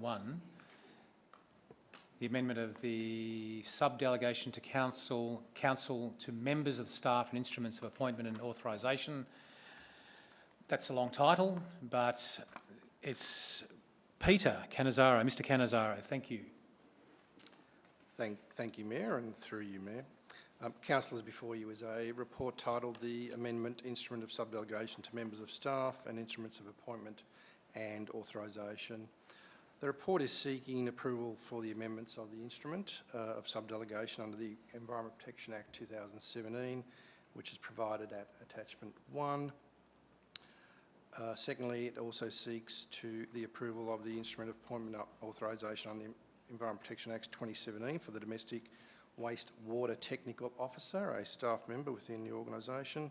the amendment of the sub-delegation to council to members of the staff and instruments of appointment and authorisation. That's a long title, but it's Peter Canizzaro. Mr Canizzaro, thank you. Thank you, Mayor, and through you, Mayor. Councillors, before you is a report titled The Amendment Instrument of Sub-delegation to Members of Staff and Instruments of Appointment and Authorisation. The report is seeking approval for the amendments of the instrument of sub-delegation under the Environment Protection Act 2017, which is provided at Attachment 1. Secondly, it also seeks the approval of the instrument of appointment authorisation on the Environment Protection Act 2017 for the Domestic Waste Water Technical Officer, a staff member within the organisation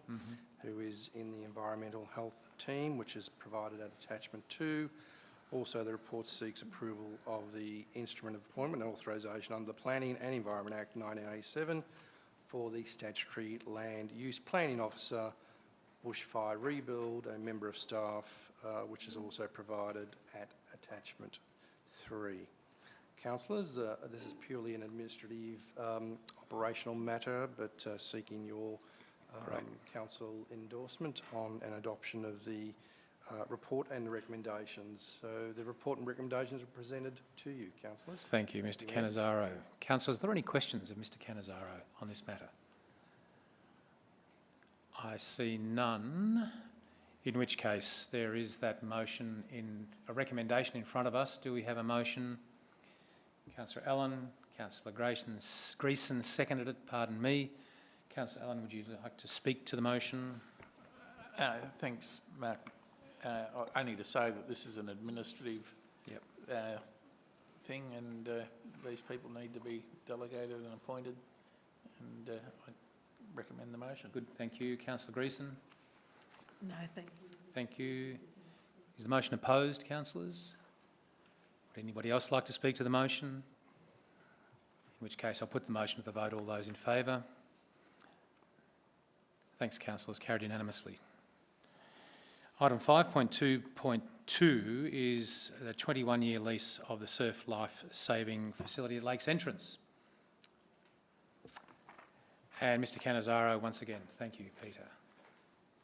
who is in the Environmental Health Team, which is provided at Attachment 2. Also, the report seeks approval of the instrument of appointment and authorisation under the Planning and Environment Act 1987 for the Statutory Land Use Planning Officer, Bushfire Rebuild, a member of staff, which is also provided at Attachment 3. Councillors, this is purely an administrative operational matter, but seeking your council endorsement on an adoption of the report and the recommendations. So the report and recommendations are presented to you, councillors. Thank you, Mr Canizzaro. Councillors, are there any questions of Mr Canizzaro on this matter? I see none, in which case there is that motion in a recommendation in front of us. Do we have a motion? Councillor Allen, Councillor Greason seconded it, pardon me. Councillor Allen, would you like to speak to the motion? Thanks, Mark. I need to say that this is an administrative thing, and these people need to be delegated and appointed, and I recommend the motion. Good, thank you. Councillor Greason? No, thank you. Thank you. Is the motion opposed, councillors? Would anybody else like to speak to the motion? In which case I'll put the motion to the vote. All those in favour? Thanks, councillors. Carried unanimously. Item 5.2.2 is the 21-year lease of the Surf Life Saving Facility at Lakes Entrance. And Mr Canizzaro, once again, thank you, Peter.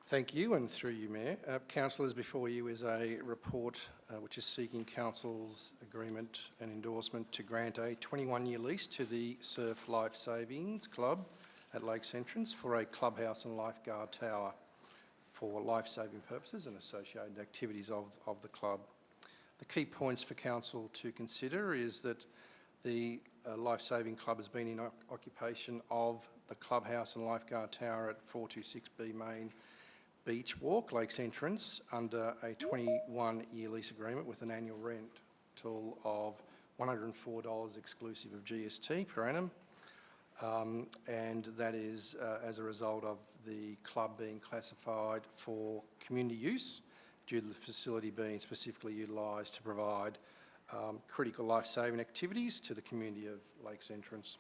Thank you, and through you, Mayor. Councillors, before you is a report which is seeking Council's agreement and endorsement to grant a 21-year lease to the Surf Life Savings Club at Lakes Entrance for a clubhouse and lifeguard tower for life-saving purposes and associated activities of the club. The key points for Council to consider is that the Life-Saving Club has been in occupation of the clubhouse and lifeguard tower at 426B Main Beach Walk, Lakes Entrance, under a 21-year lease agreement with an annual rental of $104 exclusive of GST per annum. And that is as a result of the club being classified for community use due to the facility being specifically utilised to provide critical life-saving activities to the community of Lakes Entrance.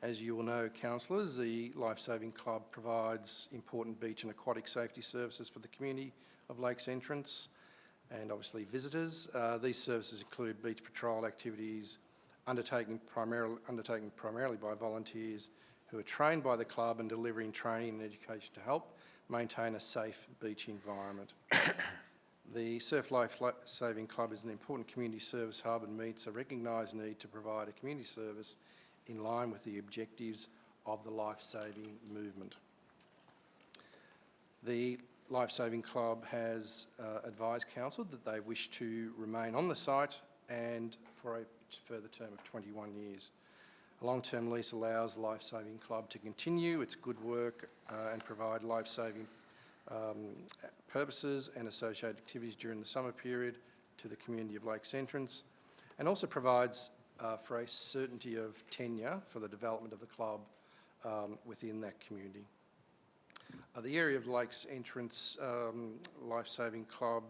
As you will know, councillors, the Life Saving Club provides important beach and aquatic safety services for the community of Lakes Entrance and obviously visitors. These services include beach patrol activities undertaken primarily by volunteers who are trained by the club and delivering training and education to help maintain a safe beach environment. The Surf Life Saving Club is an important community service hub and meets a recognised need to provide a community service in line with the objectives of the life-saving movement. The Life Saving Club has advised council that they wish to remain on the site and for a further term of 21 years. A long-term lease allows the Life Saving Club to continue its good work and provide life-saving purposes and associated activities during the summer period to the community of Lakes Entrance, and also provides for a certainty of tenure for the development of the club within that community. The area of the Lakes Entrance Life Saving Club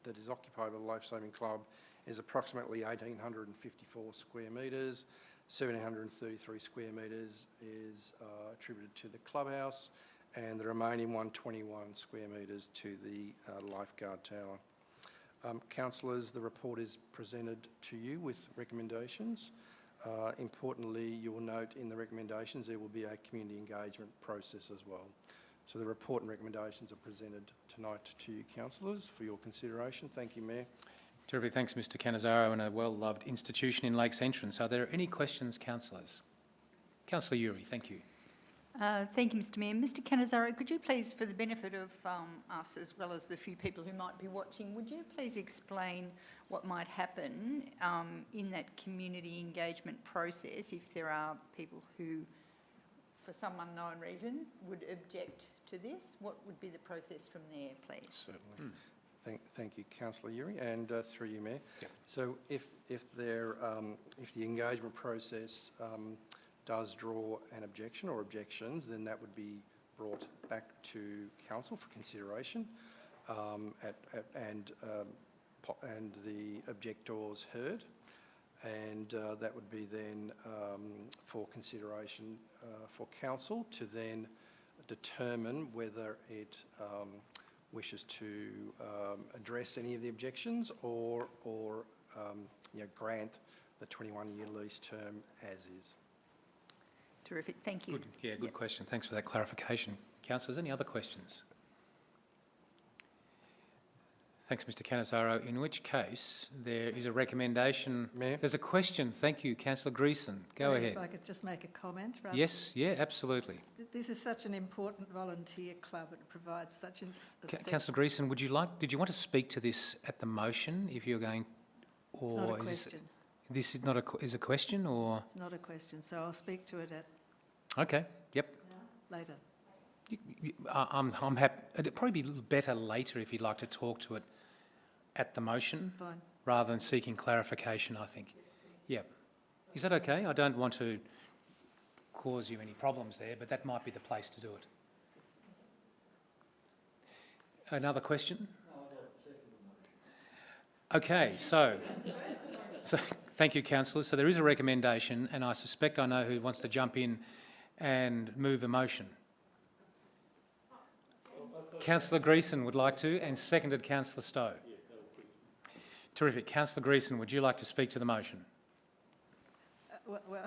that is occupied by the Life Saving Club is approximately 1,854 square metres. 1,733 square metres is attributed to the clubhouse, and the remaining 121 square metres to the lifeguard tower. Councillors, the report is presented to you with recommendations. Importantly, you will note in the recommendations there will be a community engagement process as well. So the report and recommendations are presented tonight to you, councillors, for your consideration. Thank you, Mayor. Terrific. Thanks, Mr Cannizzaro, and a well-loved institution in Lakes Entrance. Are there any questions, councillors? Councillor Uri, thank you. Thank you, Mr Mayor. Mr Cannizzaro, could you please, for the benefit of us as well as the few people who might be watching, would you please explain what might happen in that community engagement process if there are people who, for some unknown reason, would object to this? What would be the process from there, please? Certainly. Thank you, Councillor Uri, and through you, Mayor. Yep. So if the engagement process does draw an objection or objections, then that would be brought back to council for consideration, and the objectors heard, and that would be then for consideration for council to then determine whether it wishes to address any of the objections or grant the 21-year lease term as is. Terrific, thank you. Good question. Thanks for that clarification. Councillors, any other questions? Thanks, Mr Cannizzaro. In which case, there is a recommendation. Mayor? There's a question. Thank you, Councillor Greeson. Go ahead. If I could just make a comment. Yes, yeah, absolutely. This is such an important volunteer club. It provides such Councillor Greeson, did you want to speak to this at the motion if you're going, or it's not a question. This is not a question, or? It's not a question, so I'll speak to it at Okay, yep. later. I'm happy. It'd probably be better later if you'd like to talk to it at the motion. Fine. Rather than seeking clarification, I think. Yeah. Is that okay? I don't want to cause you any problems there, but that might be the place to do it. Another question? Okay, so thank you, councillors. So there is a recommendation, and I suspect I know who wants to jump in and move a motion. Councillor Greeson would like to, and seconded Councillor Stowe. Terrific. Councillor Greeson, would you like to speak to the motion? Well,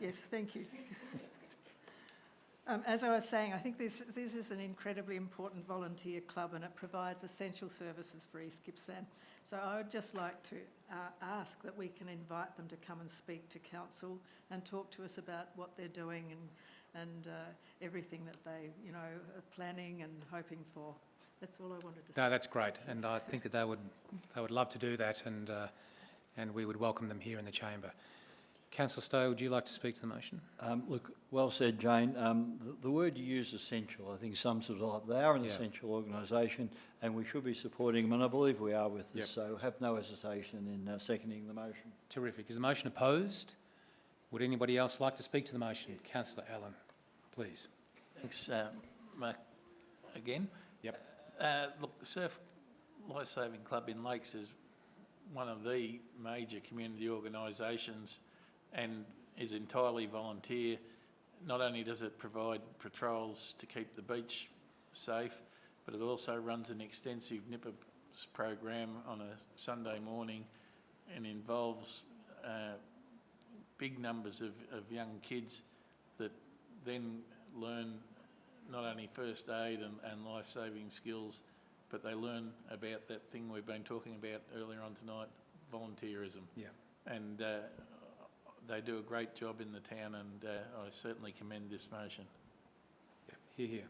yes, thank you. As I was saying, I think this is an incredibly important volunteer club, and it provides essential services for East Gippsland. So I would just like to ask that we can invite them to come and speak to council and talk to us about what they're doing and everything that they, are planning and hoping for. That's all I wanted to say. No, that's great, and I think that they would love to do that, and we would welcome them here in the chamber. Councillor Stowe, would you like to speak to the motion? Look, well said, Jane. The word you use, essential, I think sums it all up. They are an essential organisation, and we should be supporting them, and I believe we are with this, so have no hesitation in seconding the motion. Terrific. Is the motion opposed? Would anybody else like to speak to the motion? Councillor Allen, please. Thanks, Mark, again. Yep. Look, the Surf Life Saving Club in Lakes is one of the major community organisations and is entirely volunteer. Not only does it provide patrols to keep the beach safe, but it also runs an extensive nippers program on a Sunday morning and involves big numbers of young kids that then learn not only first aid and life-saving skills, but they learn about that thing we've been talking about earlier on tonight, volunteerism. Yeah. And they do a great job in the town, and I certainly commend this motion. Yeah. Hear, hear.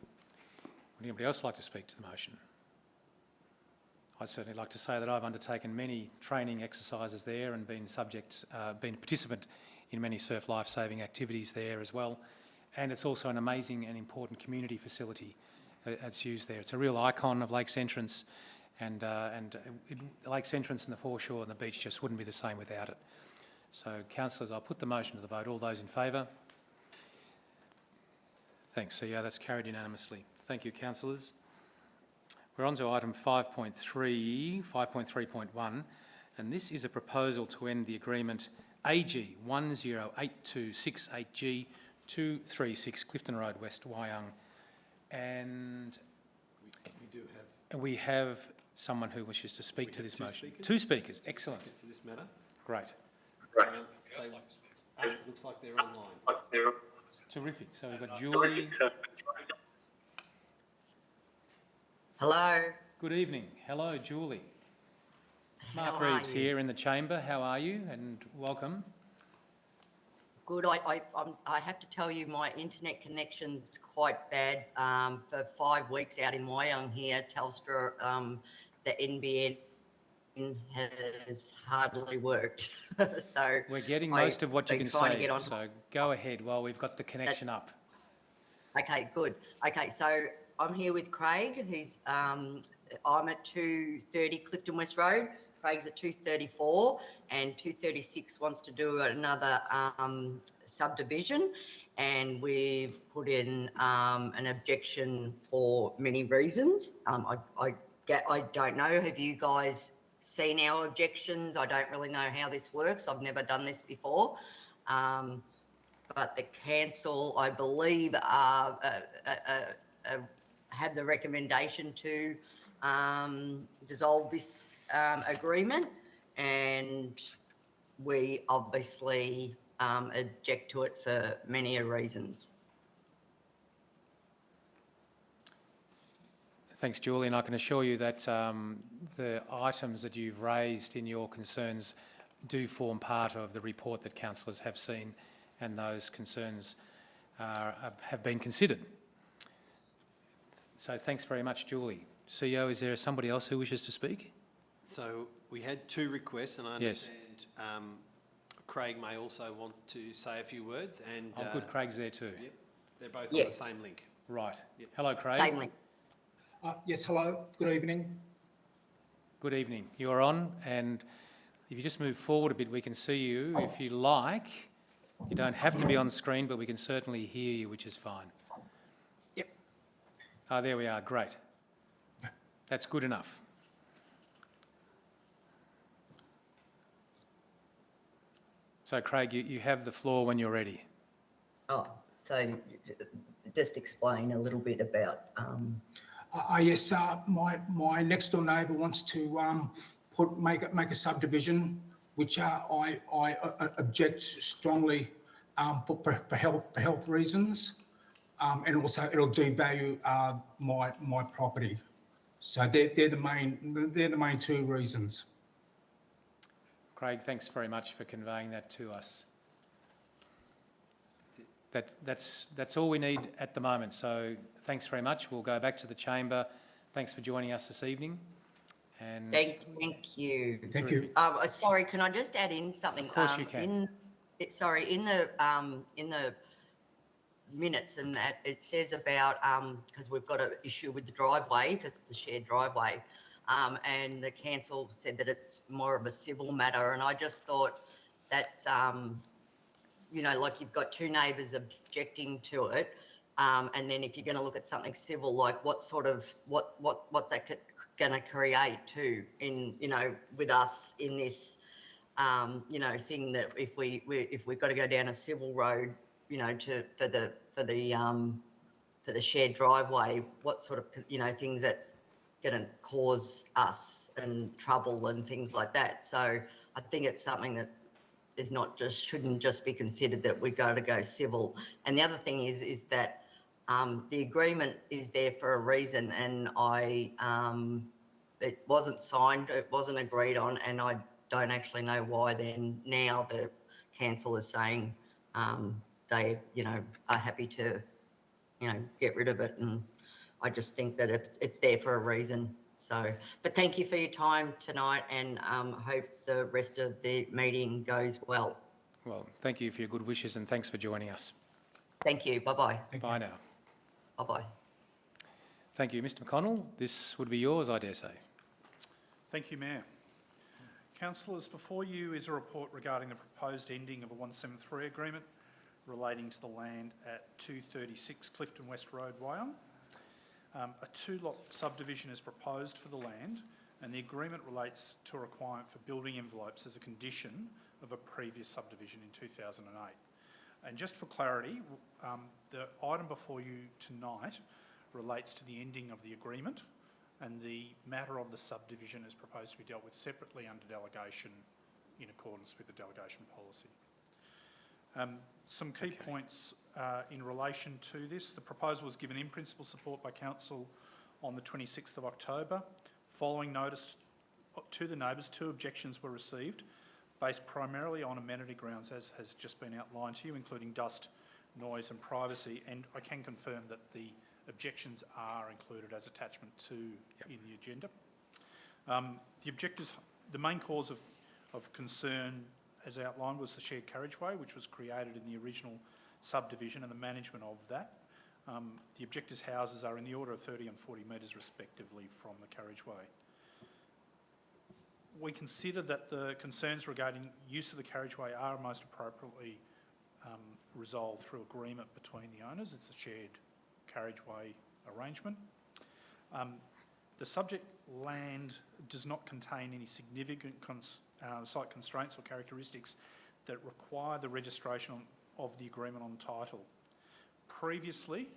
Would anybody else like to speak to the motion? I'd certainly like to say that I've undertaken many training exercises there and been a participant in many surf life-saving activities there as well. And it's also an amazing and important community facility that's used there. It's a real icon of Lakes Entrance, and Lakes Entrance and the foreshore and the beach just wouldn't be the same without it. So, councillors, I'll put the motion to the vote. All those in favour? Thanks. So, yeah, that's carried unanimously. Thank you, councillors. We're on to item 5.3.1, and this is a proposal to end the agreement AG 108268G 236 Clifton Road, West Wyong. And we have someone who wishes to speak to this motion. Two speakers, excellent. To this matter. Great. Looks like they're online. Terrific. So we've got Julie. Hello. Good evening. Hello, Julie. Mark How are Reeves you? here in the chamber. How are you? And welcome. Good. I have to tell you, my internet connection's quite bad. For 5 weeks out in Wyong here, Telstra, the NBN has hardly worked. So we're getting most of what you can say, so go ahead while we've got the connection up. Okay, good. Okay, so I'm here with Craig. I'm at 230 Clifton West Road. Craig's at 234, and 236 wants to do another subdivision, and we've put in an objection for many reasons. I don't know. Have you guys seen our objections? I don't really know how this works. I've never done this before. But the council, I believe, had the recommendation to dissolve this agreement, and we obviously object to it for many reasons. Thanks, Julie, and I can assure you that the items that you've raised in your concerns do form part of the report that councillors have seen, and those concerns have been considered. So thanks very much, Julie. CEO, is there somebody else who wishes to speak? So we had two requests, and I understand Craig may also want to say a few words. And oh, good, Craig's there too. Yep, they're both on the same link. Right. Yep. Hello, Craig. Same link. Yes, hello. Good evening. Good evening. You're on, and if you just move forward a bit, we can see you if you like. You don't have to be on screen, but we can certainly hear you, which is fine. Yep. Oh, there we are. Great. That's good enough. So, Craig, you have the floor when you're ready. Oh, so just explain a little bit about. Yes, my next door neighbour wants to make a subdivision, which I object strongly for health reasons, and also it'll devalue my property. So they're the main two reasons. Craig, thanks very much for conveying that to us. That's all we need at the moment. So thanks very much. We'll go back to the chamber. Thanks for joining us this evening. And Thank you. Thank you. Sorry, can I just add in something? Of course you can. In the minutes, and that it says about because we've got an issue with the driveway because it's a shared driveway, and the council said that it's more of a civil matter, and I just thought that's you know, like you've got two neighbours objecting to it, and then if you're going to look at something civil, like what's that going to create too in, you know, with us in this you know, thing that if we've got to go down a civil road, you know, for the shared driveway, what sort of, you know, things that's going to cause us and trouble and things like that. So I think it's something that is not just, shouldn't just be considered that we're going to go civil. And the other thing is that the agreement is there for a reason, and it wasn't signed, it wasn't agreed on, and I don't actually know why then now the council is saying they, are happy to, get rid of it. And I just think that it's there for a reason. So, but thank you for your time tonight, and hope the rest of the meeting goes well. Well, thank you for your good wishes and thanks for joining us. Thank you. Bye-bye. Bye now. Bye-bye. Thank you, Mr McConnell. This would be yours, I dare say. Thank you, Mayor. Councillors, before you is a report regarding the proposed ending of a 173 agreement relating to the land at 236 Clifton West Road, Wyong. A two-lot subdivision is proposed for the land, and the agreement relates to a requirement for building envelopes as a condition of a previous subdivision in 2008. And just for clarity, the item before you tonight relates to the ending of the agreement, and the matter of the subdivision is proposed to be dealt with separately under delegation in accordance with the delegation policy. Some key points in relation to this. The proposal was given in principle support by Council on the 26th of October. Following notice to the neighbours, 2 objections were received, based primarily on amenity grounds, as has just been outlined to you, including dust, noise and privacy, and I can confirm that the objections are included as attachment 2 in the agenda. The main cause of concern, as outlined, was the shared carriageway, which was created in the original subdivision, and the management of that. The objectors' houses are in the order of 30 and 40 metres respectively from the carriageway. We consider that the concerns regarding use of the carriageway are most appropriately resolved through agreement between the owners. It's a shared carriageway arrangement. The subject land does not contain any significant site constraints or characteristics that require the registration of the agreement on title. Previously,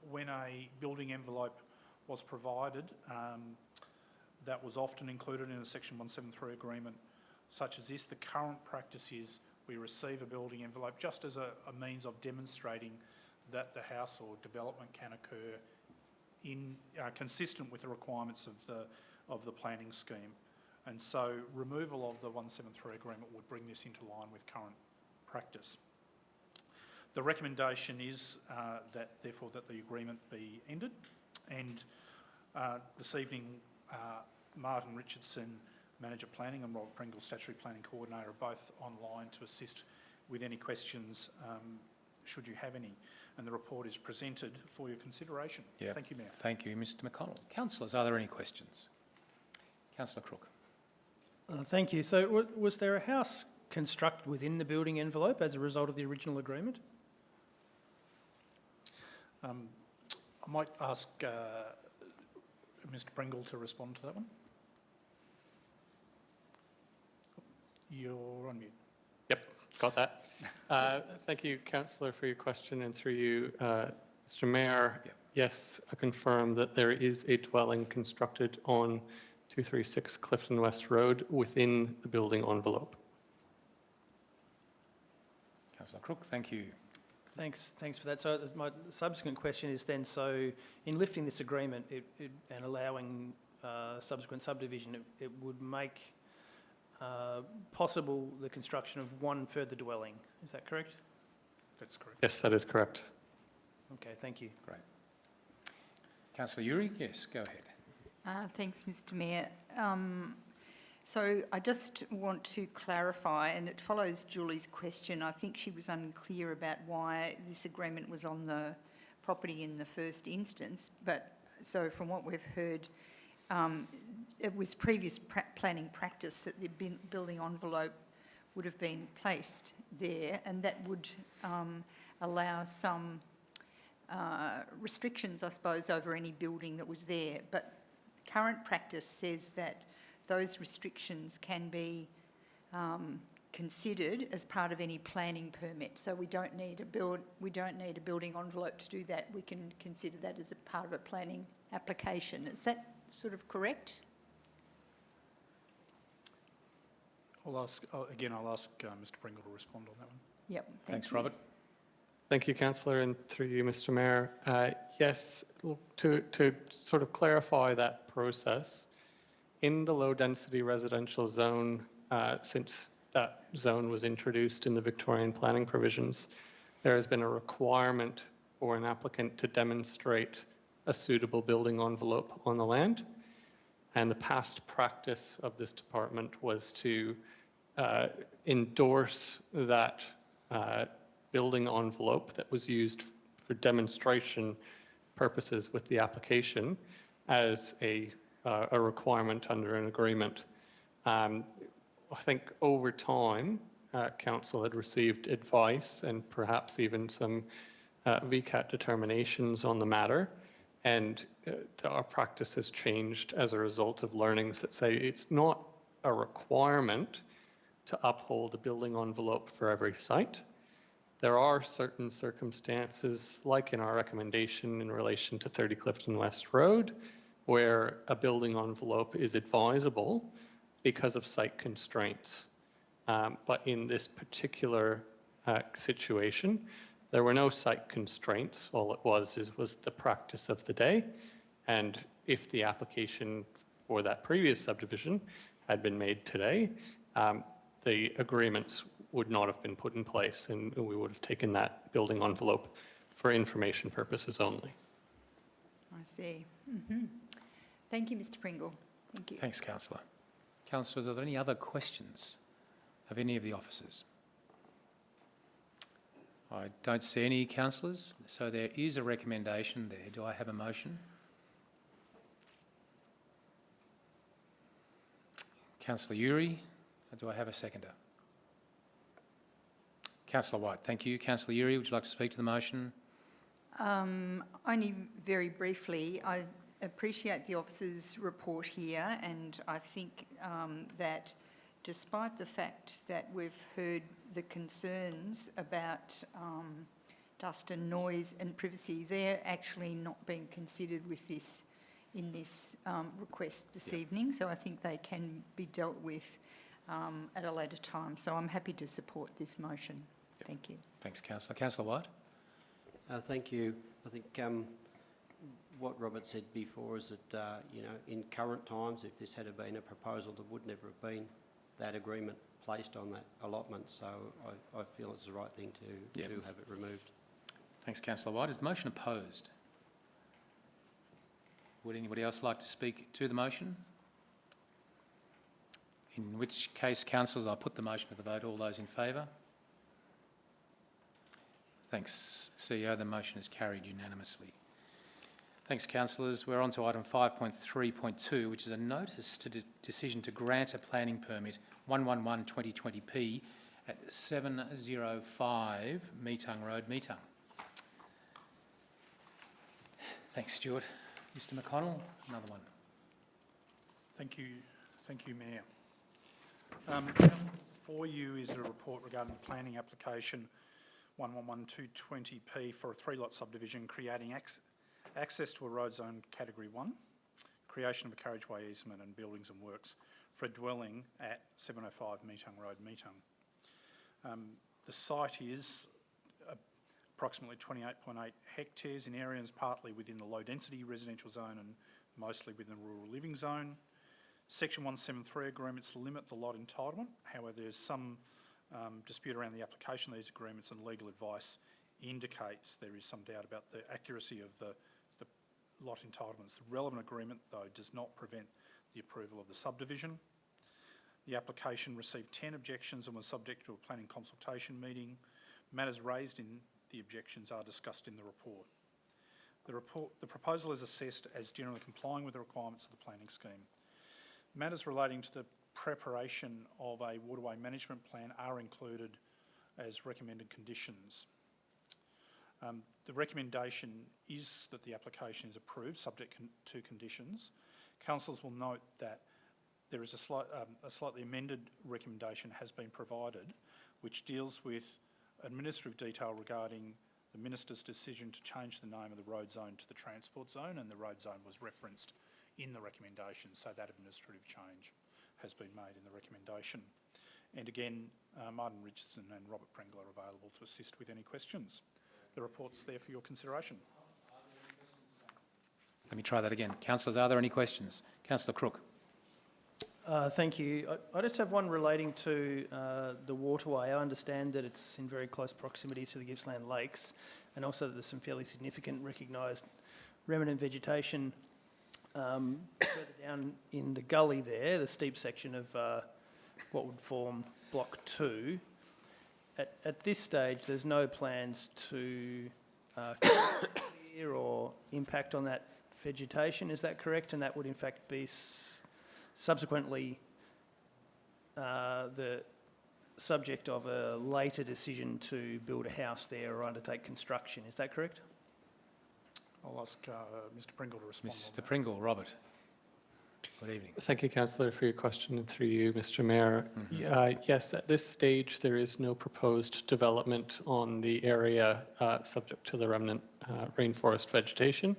when a building envelope was provided, that was often included in a Section 173 agreement such as this. The current practice is we receive a building envelope just as a means of demonstrating that the house or development can occur in consistent with the requirements of the planning scheme. And so removal of the 173 agreement would bring this into line with current practice. The recommendation is that the agreement be ended, and this evening Martin Richardson, Manager Planning, and Rob Pringle, Statutory Planning Coordinator, are both online to assist with any questions should you have any. And the report is presented for your consideration. Yeah. Thank you, Mayor. Thank you, Mr McConnell. Councillors, are there any questions? Councillor Crook. Thank you. So was there a house constructed within the building envelope as a result of the original agreement? I might ask Mr Pringle to respond to that one. You're on mute. Yep, got that. Thank you, Councillor, for your question, and through you, Mr Mayor. Yep. Yes, I confirm that there is a dwelling constructed on 236 Clifton West Road within the building envelope. Councillor Crook, thank you. Thanks for that. So my subsequent question is then, so in lifting this agreement and allowing subsequent subdivision, it would make possible the construction of one further dwelling. Is that correct? That's correct. Yes, that is correct. Okay, thank you. Great. Councillor Uri, yes, go ahead. Thanks, Mr Mayor. So I just want to clarify, and it follows Julie's question. I think she was unclear about why this agreement was on the property in the first instance, but so from what we've heard, it was previous planning practice that the building envelope would have been placed there, and that would allow some restrictions, I suppose, over any building that was there. But current practice says that those restrictions can be considered as part of any planning permit. So we don't need a building envelope to do that. We can consider that as a part of a planning application. Is that sort of correct? I'll ask Mr Pringle to respond on that one. Yep. Thanks, Robert. Thank you, Councillor, and through you, Mr Mayor. Yes, to sort of clarify that process, in the low-density residential zone, since that zone was introduced in the Victorian planning provisions, there has been a requirement for an applicant to demonstrate a suitable building envelope on the land. And the past practice of this department was to endorse that building envelope that was used for demonstration purposes with the application as a requirement under an agreement. I think over time, Council had received advice and perhaps even some VCAT determinations on the matter, and our practice has changed as a result of learnings that say it's not a requirement to uphold a building envelope for every site. There are certain circumstances, like in our recommendation in relation to 30 Clifton West Road, where a building envelope is advisable because of site constraints. But in this particular situation, there were no site constraints. All it was the practice of the day. And if the application for that previous subdivision had been made today, the agreements would not have been put in place, and we would have taken that building envelope for information purposes only. I see. Mm-hmm. Thank you, Mr Pringle. Thank you. Thanks, Councillor. Councillors, are there any other questions of any of the officers? I don't see any, councillors, so there is a recommendation there. Do I have a motion? Councillor Uri, do I have a seconder? Councillor White, thank you. Councillor Uri, would you like to speak to the motion? Only very briefly, I appreciate the officer's report here, and I think that despite the fact that we've heard the concerns about dust and noise and privacy, they're actually not being considered with this in this request this evening, so I think they can be dealt with at a later time. So I'm happy to support this motion. Thank you. Thanks, Councillor. Councillor White? Thank you. I think what Robert said before is that, in current times, if this had been a proposal, there would never have been that agreement placed on that allotment. So I feel it's the right thing to have it removed. Thanks, Councillor White. Is the motion opposed? Would anybody else like to speak to the motion? In which case, councillors, I'll put the motion to the vote. All those in favour? Thanks, CEO. The motion is carried unanimously. Thanks, councillors. We're on to item 5.3.2, which is a notice to decision to grant a planning permit 111-2020P at 705 Metung Road, Metung. Thanks, Stuart. Mr McConnell, another one. Thank you, Mayor. For you is a report regarding the planning application 111-220P for a 3-lot subdivision creating access to a road zone category 1, creation of a carriageway easement and buildings and works for a dwelling at 705 Metung Road, Metung. The site is approximately 28.8 hectares in areas partly within the low density residential zone and mostly within the rural living zone. Section 173 agreements limit the lot entitlement. However, there's some dispute around the application of these agreements, and legal advice indicates there is some doubt about the accuracy of the lot entitlements. The relevant agreement, though, does not prevent the approval of the subdivision. The application received 10 objections and was subject to a planning consultation meeting. Matters raised in the objections are discussed in the report. The proposal is assessed as generally complying with the requirements of the planning scheme. Matters relating to the preparation of a waterway management plan are included as recommended conditions. The recommendation is that the application is approved subject to conditions. Councillors will note that there is a slightly amended recommendation has been provided, which deals with administrative detail regarding the Minister's decision to change the name of the road zone to the transport zone, and the road zone was referenced in the recommendation, so that administrative change has been made in the recommendation. And again, Martin Richardson and Robert Pringle are available to assist with any questions. The report's there for your consideration. Let me try that again. Councillors, are there any questions? Councillor Crook. Thank you. I just have one relating to the waterway. I understand that it's in very close proximity to the Gippsland lakes, and also that there's some fairly significant recognised remnant vegetation further down in the gully there, the steep section of what would form Block 2. At this stage, there's no plans to clear or impact on that vegetation, is that correct? And that would in fact be subsequently the subject of a later decision to build a house there or undertake construction, is that correct? I'll ask Mr Pringle to respond. Mr Pringle, Robert. Good evening. Thank you, Councillor, for your question, and through you, Mr Mayor. Yes, at this stage there is no proposed development on the area subject to the remnant rainforest vegetation.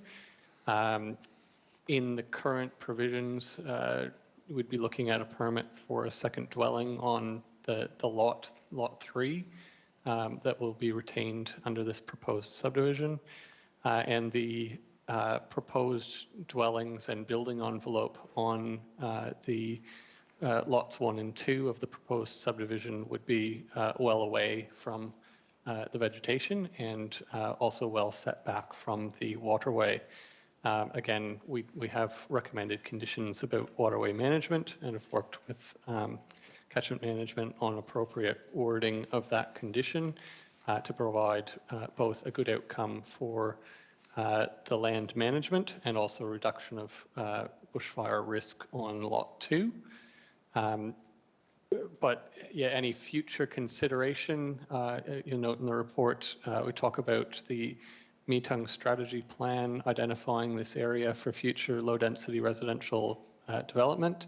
In the current provisions, we'd be looking at a permit for a second dwelling on the lot 3 that will be retained under this proposed subdivision. And the proposed dwellings and building envelope on the lots 1 and 2 of the proposed subdivision would be well away from the vegetation and also well set back from the waterway. Again, we have recommended conditions about waterway management and have worked with catchment management on appropriate wording of that condition to provide both a good outcome for the land management and also reduction of bushfire risk on Lot 2. But yeah, any future consideration, you'll note in the report, we talk about the Metung strategy plan identifying this area for future low-density residential development,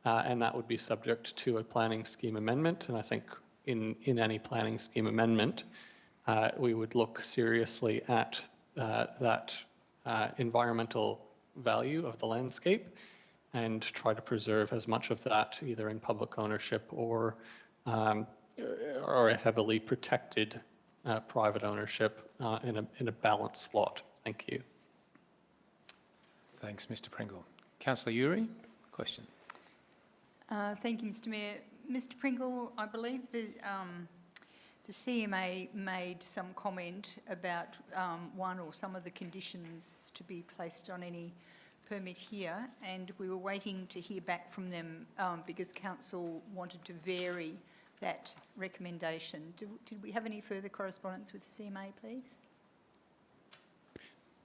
and that would be subject to a planning scheme amendment. And I think in any planning scheme amendment, we would look seriously at that environmental value of the landscape and try to preserve as much of that either in public ownership or a heavily protected private ownership in a balanced lot. Thank you. Thanks, Mr Pringle. Councillor Uri, question. Thank you, Mr Mayor. Mr Pringle, I believe the CMA made some comment about one or some of the conditions to be placed on any permit here, and we were waiting to hear back from them because Council wanted to vary that recommendation. Did we have any further correspondence with the CMA, please?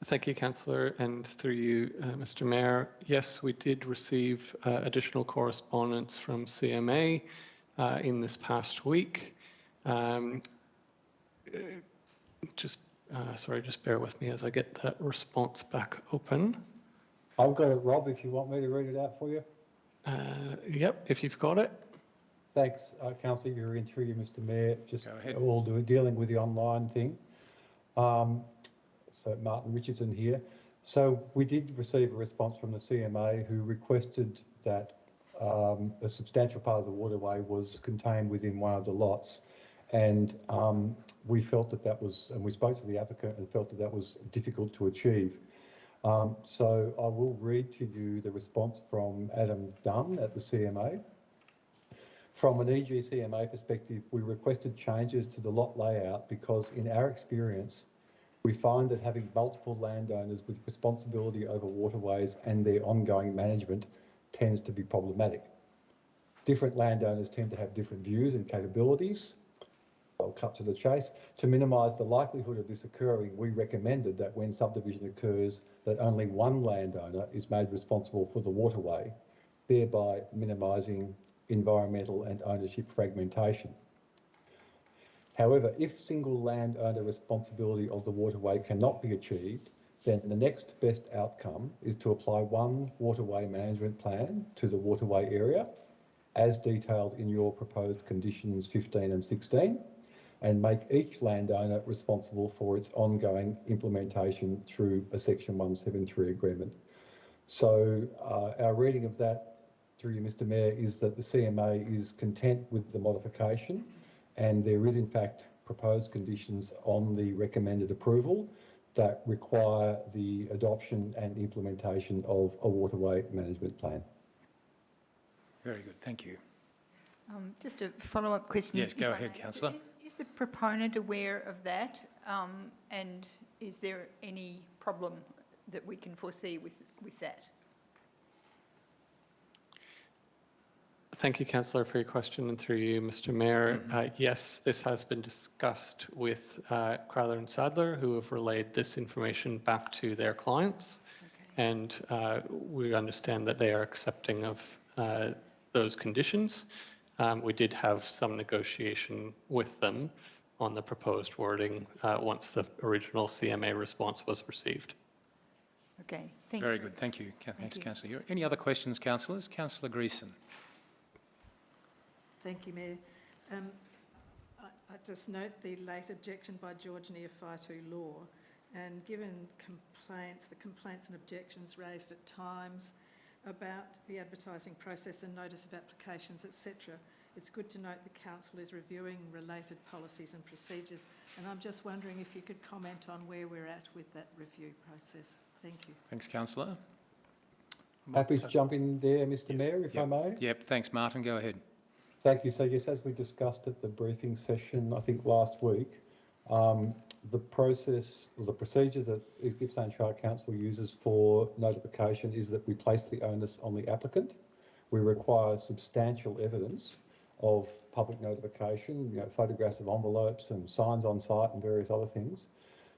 Thank you, Councillor, and through you, Mr Mayor. Yes, we did receive additional correspondence from CMA in this past week. Just bear with me as I get that response back open. I've got it, Rob, if you want me to read it out for you. Yep, if you've got it. Thanks, Councillor Uri, through you, Mr Mayor. Just all dealing with the online thing. So Martin Richardson here. So we did receive a response from the CMA who requested that a substantial part of the waterway was contained within one of the lots. And we felt that was, and we spoke to the applicant and felt that was difficult to achieve. So I will read to you the response from Adam Dunn at the CMA. From an EGCMA perspective, we requested changes to the lot layout because in our experience, we find that having multiple landowners with responsibility over waterways and their ongoing management tends to be problematic. Different landowners tend to have different views and capabilities. I'll cut to the chase. To minimise the likelihood of this occurring, we recommended that when subdivision occurs, that only one landowner is made responsible for the waterway, thereby minimising environmental and ownership fragmentation. However, if single landowner responsibility of the waterway cannot be achieved, then the next best outcome is to apply one waterway management plan to the waterway area, as detailed in your proposed conditions 15 and 16, and make each landowner responsible for its ongoing implementation through a Section 173 agreement. So our reading of that through you, Mr Mayor, is that the CMA is content with the modification, and there is in fact proposed conditions on the recommended approval that require the adoption and implementation of a waterway management plan. Very good, thank you. Just a follow-up question. Yes, go ahead, Councillor. Is the proponent aware of that, and is there any problem that we can foresee with that? Thank you, Councillor, for your question, and through you, Mr Mayor. Yes, this has been discussed with Crowther and Sadler, who have relayed this information back to their clients, and we understand that they are accepting of those conditions. We did have some negotiation with them on the proposed wording once the original CMA response was received. Okay, thanks. Very good, thank you. Thanks, Councillor. Any other questions, councillors? Councillor Greason. Thank you, Mayor. I just note the late objection by George Neophytou Law, and given the complaints and objections raised at times about the advertising process and notice of applications, etc., it's good to note the council is reviewing related policies and procedures, and I'm just wondering if you could comment on where we're at with that review process. Thank you. Thanks, Councillor. Happy to jump in there, Mr Mayor, if I may. Yep, thanks, Martin. Go ahead. Thank you. So yes, as we discussed at the briefing session, I think last week, the process or the procedure that East Gippsland Shire Council uses for notification is that we place the onus on the applicant. We require substantial evidence of public notification, photographs of envelopes and signs on site and various other things.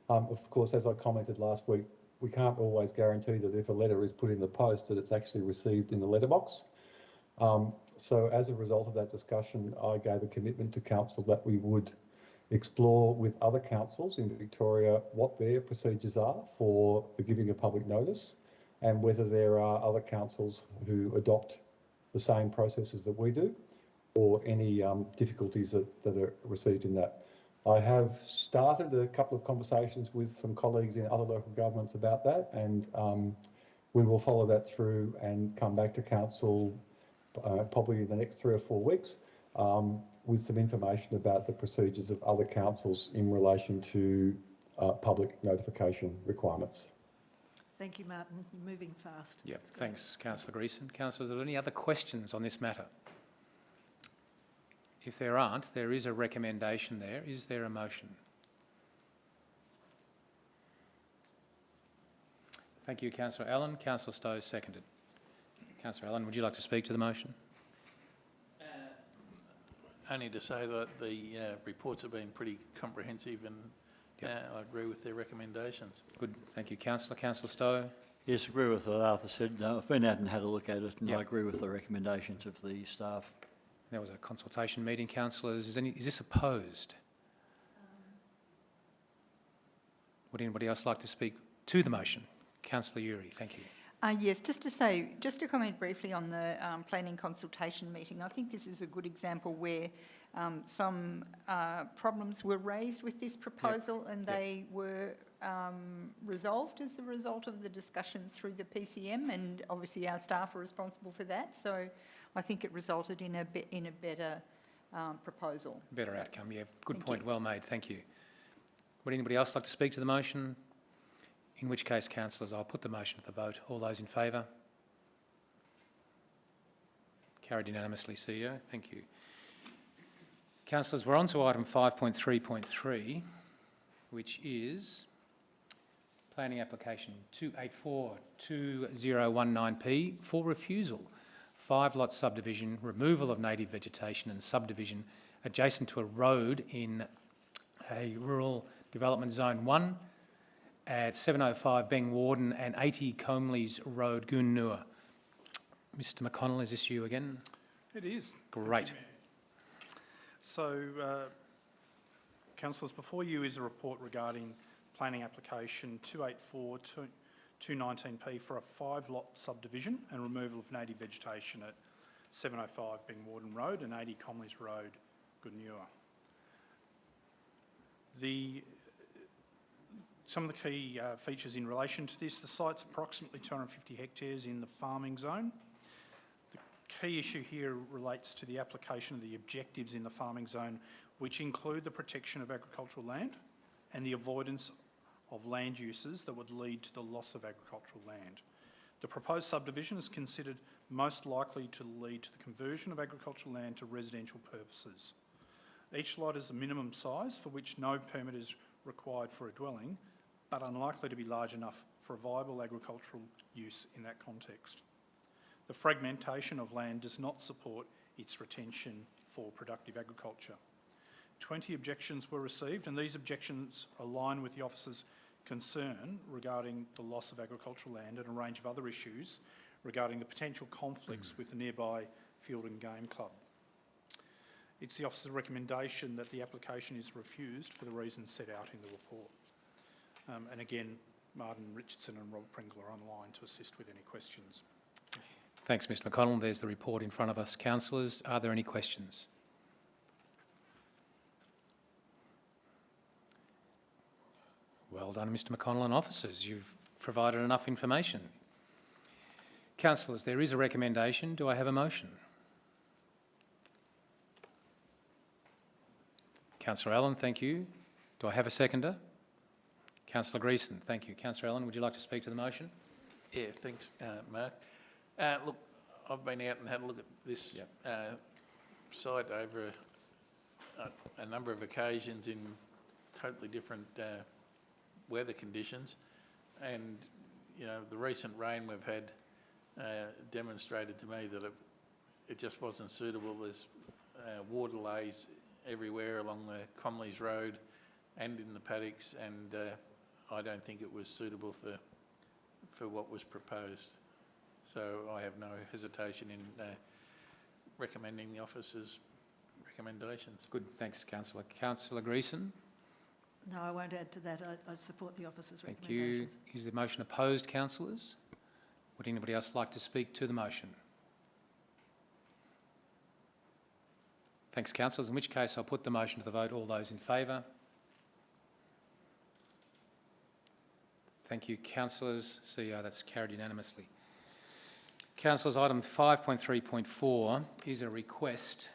Of course, as I commented last week, we can't always guarantee that if a letter is put in the post that it's actually received in the letterbox. So as a result of that discussion, I gave a commitment to council that we would explore with other councils in Victoria what their procedures are for the giving of public notice, and whether there are other councils who adopt the same processes that we do, or any difficulties that are received in that. I have started a couple of conversations with some colleagues in other local governments about that, and we will follow that through and come back to council probably in the next 3 or 4 weeks with some information about the procedures of other councils in relation to public notification requirements. Thank you, Martin. You're moving fast. Yep, thanks, Councillor Greason. Councillors, are there any other questions on this matter? If there aren't, there is a recommendation there. Is there a motion? Thank you, Councillor Allen. Councillor Stowe seconded. Councillor Allen, would you like to speak to the motion? Only to say that the reports have been pretty comprehensive, and I agree with their recommendations. Good, thank you, Councillor. Councillor Stowe? Yes, I agree with what Arthur said. I've been out and had a look at it, and I agree with the recommendations of the staff. There was a consultation meeting, councillors. Is this opposed? Would anybody else like to speak to the motion? Councillor Uri, thank you. Yes, just to comment briefly on the planning consultation meeting, I think this is a good example where some problems were raised with this proposal, and they were resolved as a result of the discussions through the PCM, and obviously our staff are responsible for that. So I think it resulted in a better proposal. Better outcome, yeah. Good point, well made, thank you. Would anybody else like to speak to the motion? In which case, councillors, I'll put the motion to the vote. All those in favour? Carried unanimously, CEO. Thank you. Councillors, we're on to item 5.3.3, which is planning application 284-2019P for refusal. 5-lot subdivision, removal of native vegetation and subdivision adjacent to a road in a rural development zone 1 at 705 Bengworden and 80 Koraleigh Road, Goonua. Mr McConnell, is this you again? It is. Great. So, councillors, before you is a report regarding planning application 284-2019P for a 5-lot subdivision and removal of native vegetation at 705 Bengworden Road and 80 Koraleigh Road, Goonua. Some of the key features in relation to this: the site's approximately 250 hectares in the farming zone. The key issue here relates to the application of the objectives in the farming zone, which include the protection of agricultural land and the avoidance of land uses that would lead to the loss of agricultural land. The proposed subdivision is considered most likely to lead to the conversion of agricultural land to residential purposes. Each lot is a minimum size for which no permit is required for a dwelling, but unlikely to be large enough for a viable agricultural use in that context. The fragmentation of land does not support its retention for productive agriculture. 20 objections were received, and these objections align with the officer's concern regarding the loss of agricultural land and a range of other issues regarding the potential conflicts with the nearby Field and Game Club. It's the officer's recommendation that the application is refused for the reasons set out in the report. And again, Martin Richardson and Rob Pringle are online to assist with any questions. Thanks, Mr McConnell. There's the report in front of us. Councillors, are there any questions? Well done, Mr McConnell and officers. You've provided enough information. Councillors, there is a recommendation. Do I have a motion? Councillor Allen, thank you. Do I have a seconder? Councillor Greason, thank you. Councillor Allen, would you like to speak to the motion? Yeah, thanks, Mark. Look, I've been out and had a look at this site over a number of occasions in totally different weather conditions, and you know the recent rain we've had demonstrated to me that it just wasn't suitable. There's water lays everywhere along the Koraleigh Road and in the paddocks, and I don't think it was suitable for what was proposed. So I have no hesitation in recommending the officer's recommendations. Good, thanks, Councillor. Councillor Greason? No, I won't add to that. I support the officer's Thank recommendations. you. Is the motion opposed, councillors? Would anybody else like to speak to the motion? Thanks, councillors, in which case I'll put the motion to the vote. All those in favour? Thank you, councillors. CEO, that's carried unanimously. Councillors, item 5.3.4 is a request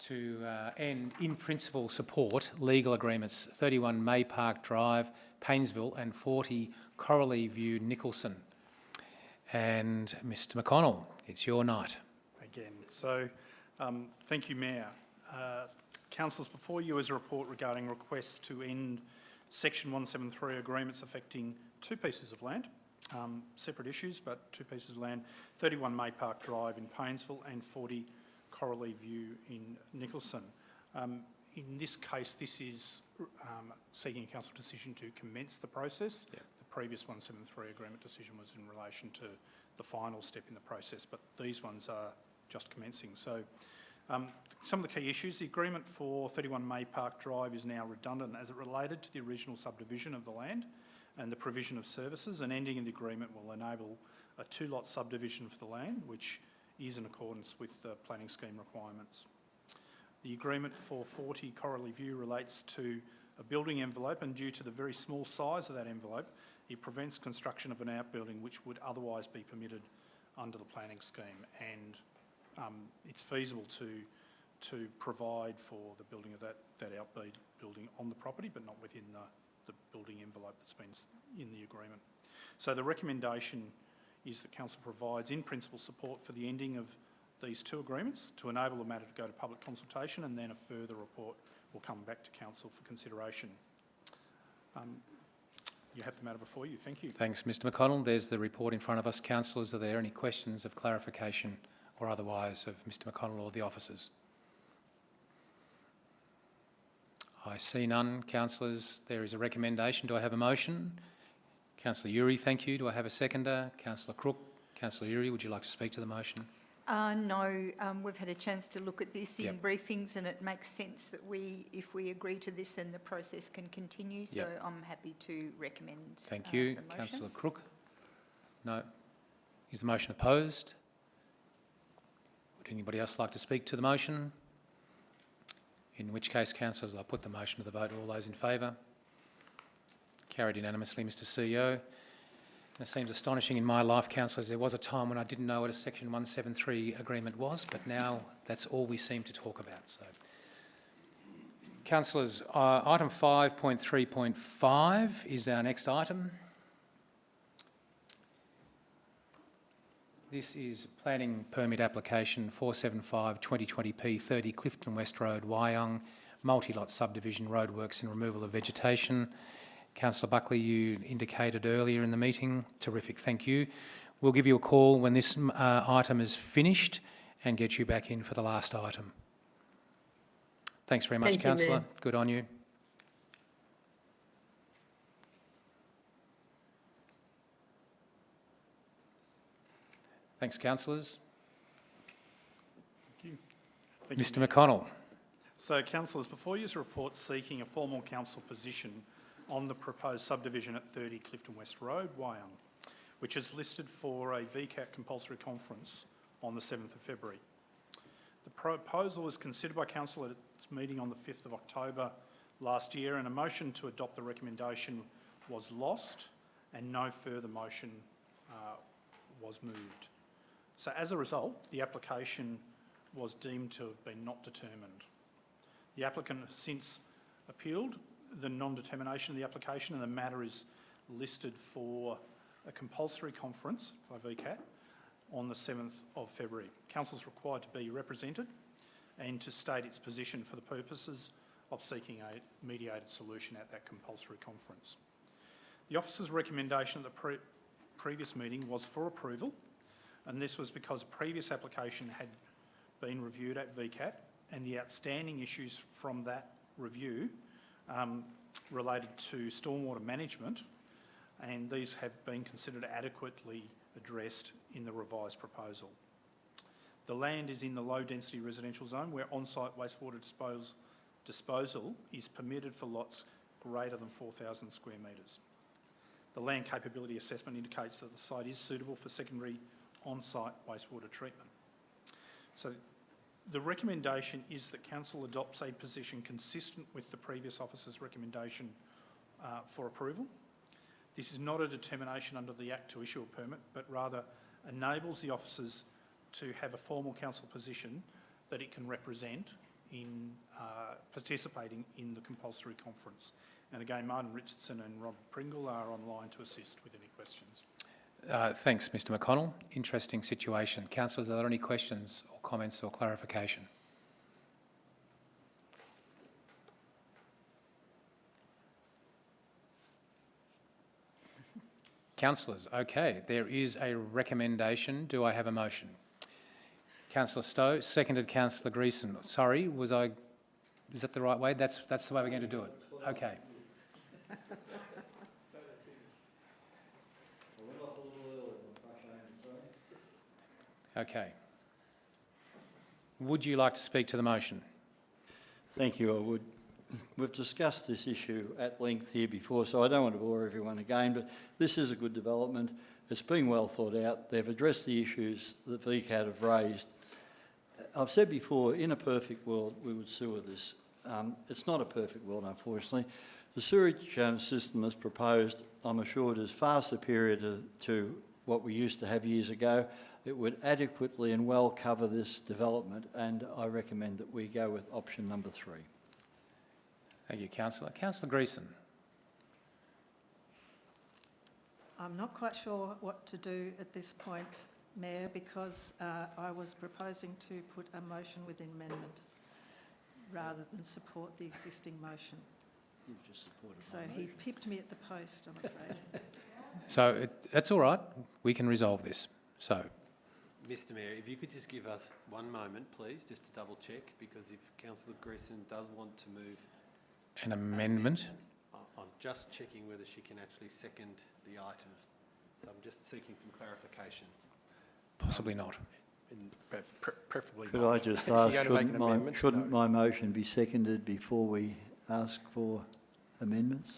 to end in principle support legal agreements 31 May Park Drive, Paynesville and 40 Koraleigh View, Nicholson. And Mr McConnell, it's your night. Again, so thank you, Mayor. Councillors, before you is a report regarding requests to end Section 173 agreements affecting two pieces of land, separate issues, but two pieces of land, 31 May Park Drive in Paynesville and 40 Koraleigh View in Nicholson. In this case, this is seeking a council decision to commence the process. Yep. The previous 173 agreement decision was in relation to the final step in the process, but these ones are just commencing. So some of the key issues, the agreement for 31 May Park Drive is now redundant as it related to the original subdivision of the land and the provision of services, and ending in the agreement will enable a two-lot subdivision for the land, which is in accordance with the planning scheme requirements. The agreement for 40 Koraleigh View relates to a building envelope, and due to the very small size of that envelope, it prevents construction of an outbuilding which would otherwise be permitted under the planning scheme, and it's feasible to provide for the building of that outbuilding on the property, but not within the building envelope that's been in the agreement. So the recommendation is that Council provides in principle support for the ending of these two agreements to enable the matter to go to public consultation, and then a further report will come back to Council for consideration. You have the matter before you. Thank you. Thanks, Mr McConnell. There's the report in front of us. Councillors, are there any questions of clarification or otherwise of Mr McConnell or the officers? I see none. Councillors, there is a recommendation. Do I have a motion? Councillor Uri, thank you. Do I have a seconder? Councillor Crook. Councillor Uri, would you like to speak to the motion? No, we've had a chance to look at this in briefings, and it makes sense that if we agree to this, then the process can continue. So I'm happy to recommend Thank you. the motion. Councillor Crook. No. Is the motion opposed? Would anybody else like to speak to the motion? In which case, councillors, I'll put the motion to the vote. All those in favour? Carried unanimously, Mr CEO. It seems astonishing in my life, councillors. There was a time when I didn't know what a Section 173 agreement was, but now that's all we seem to talk about. So, councillors, item 5.3.5 is our next item. This is planning permit application 475-2020P 30 Clifton West Road, Wyong, multi-lot subdivision, roadworks and removal of vegetation. Councillor Buckley, you indicated earlier in the meeting. Terrific, thank you. We'll give you a call when this item is finished and get you back in for the last item. Thanks very much, Councillor. Good on you. Thanks, councillors. Thank you. Mr McConnell. So, councillors, before you is a report seeking a formal council position on the proposed subdivision at 30 Clifton West Road, Wyong, which is listed for a VCAT compulsory conference on the 7th of February. The proposal was considered by council at its meeting on the 5th of October last year, and a motion to adopt the recommendation was lost and no further motion was moved. So as a result, the application was deemed to have been not determined. The applicant has since appealed the non-determination of the application, and the matter is listed for a compulsory conference by VCAT on the 7th of February. Council is required to be represented and to state its position for the purposes of seeking a mediated solution at that compulsory conference. The officer's recommendation at the previous meeting was for approval, and this was because a previous application had been reviewed at VCAT, and the outstanding issues from that review related to stormwater management, and these have been considered adequately addressed in the revised proposal. The land is in the low-density residential zone where on-site wastewater disposal is permitted for lots greater than 4,000 square metres. The land capability assessment indicates that the site is suitable for secondary on-site wastewater treatment. So the recommendation is that council adopts a position consistent with the previous officer's recommendation for approval. This is not a determination under the Act to issue a permit, but rather enables the officers to have a formal council position that it can represent in participating in the compulsory conference. And again, Martin Richardson and Rob Pringle are online to assist with any questions. Thanks, Mr McConnell. Interesting situation. Councillors, are there any questions or comments or clarification? Councillors, okay, there is a recommendation. Do I have a motion? Councillor Stowe, seconded Councillor Greason. Sorry, is that the right way? That's the way we're going to do it. Okay. Okay. Would you like to speak to the motion? Thank you, I would. We've discussed this issue at length here before, so I don't want to bore everyone again, but this is a good development. It's been well thought out. They've addressed the issues that VCAT have raised. I've said before, in a perfect world, we would sewer this. It's not a perfect world, unfortunately. The sewerage system as proposed, I'm assured, is far superior to what we used to have years ago. It would adequately and well cover this development, and I recommend that we go with option number 3. Thank you, Councillor. Councillor Greason. I'm not quite sure what to do at this point, Mayor, because I was proposing to put a motion with amendment rather than support the existing motion. You've just supported so he pipped me at the post, I'm afraid. So that's all right. We can resolve this. So, Mr Mayor, if you could just give us one moment, please, just to double check, because if Councillor Greason does want to move an amendment. I'm just checking whether she can actually second the item. So I'm just seeking some clarification. Possibly not. Preferably Could not. I just ask, shouldn't my motion be seconded before we ask for amendments?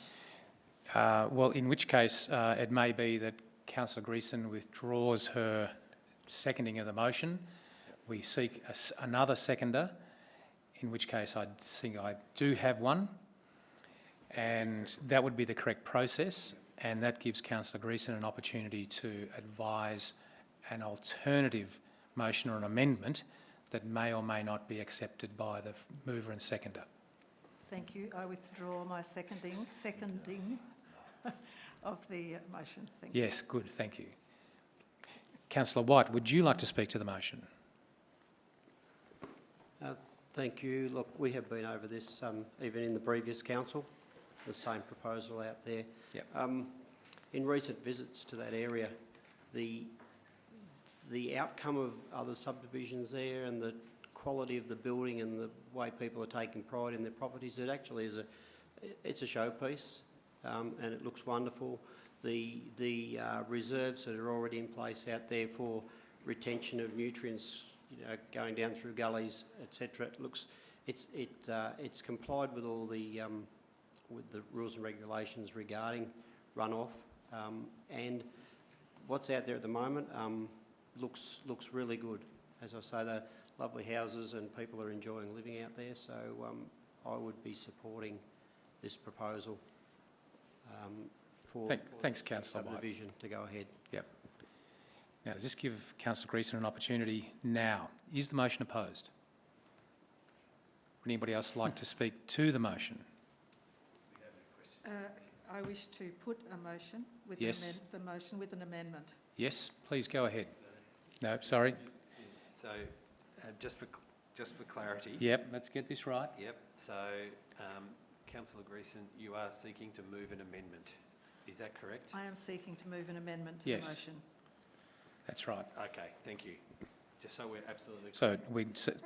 Well, in which case it may be that Councillor Greason withdraws her seconding of the motion. We seek another seconder, in which case I do have one, and that would be the correct process. and that gives Councillor Greason an opportunity to advise an alternative motion or an amendment that may or may not be accepted by the mover and seconder. Thank you. I withdraw my seconding of the motion. Thank you. Yes, good, thank you. Councillor White, would you like to speak to the motion? Thank you. Look, we have been over this even in the previous council, the same proposal out there. Yep. In recent visits to that area, the outcome of other subdivisions there and the quality of the building and the way people are taking pride in their properties, it actually is it's a showpiece, and it looks wonderful. The reserves that are already in place out there for retention of nutrients, you know, going down through gullies, etc. It looks, it's complied with all the rules and regulations regarding runoff, and what's out there at the moment looks really good. As I say, they're lovely houses and people are enjoying living out there. So I would be supporting this proposal for Thanks, Councillor White. Subdivision to go ahead. Yep. Now, does this give Councillor Greason an opportunity now? Is the motion opposed? Would anybody else like to speak to the motion? I wish to put a motion with Yes. the motion with an amendment. Yes, please go ahead. No, sorry. So, just for clarity. Yep, let's get this right. Yep. So, Councillor Greason, you are seeking to move an amendment. Is that correct? I am seeking to move an amendment to Yes. the motion. That's right. Okay, thank you. Just so we're absolutely So,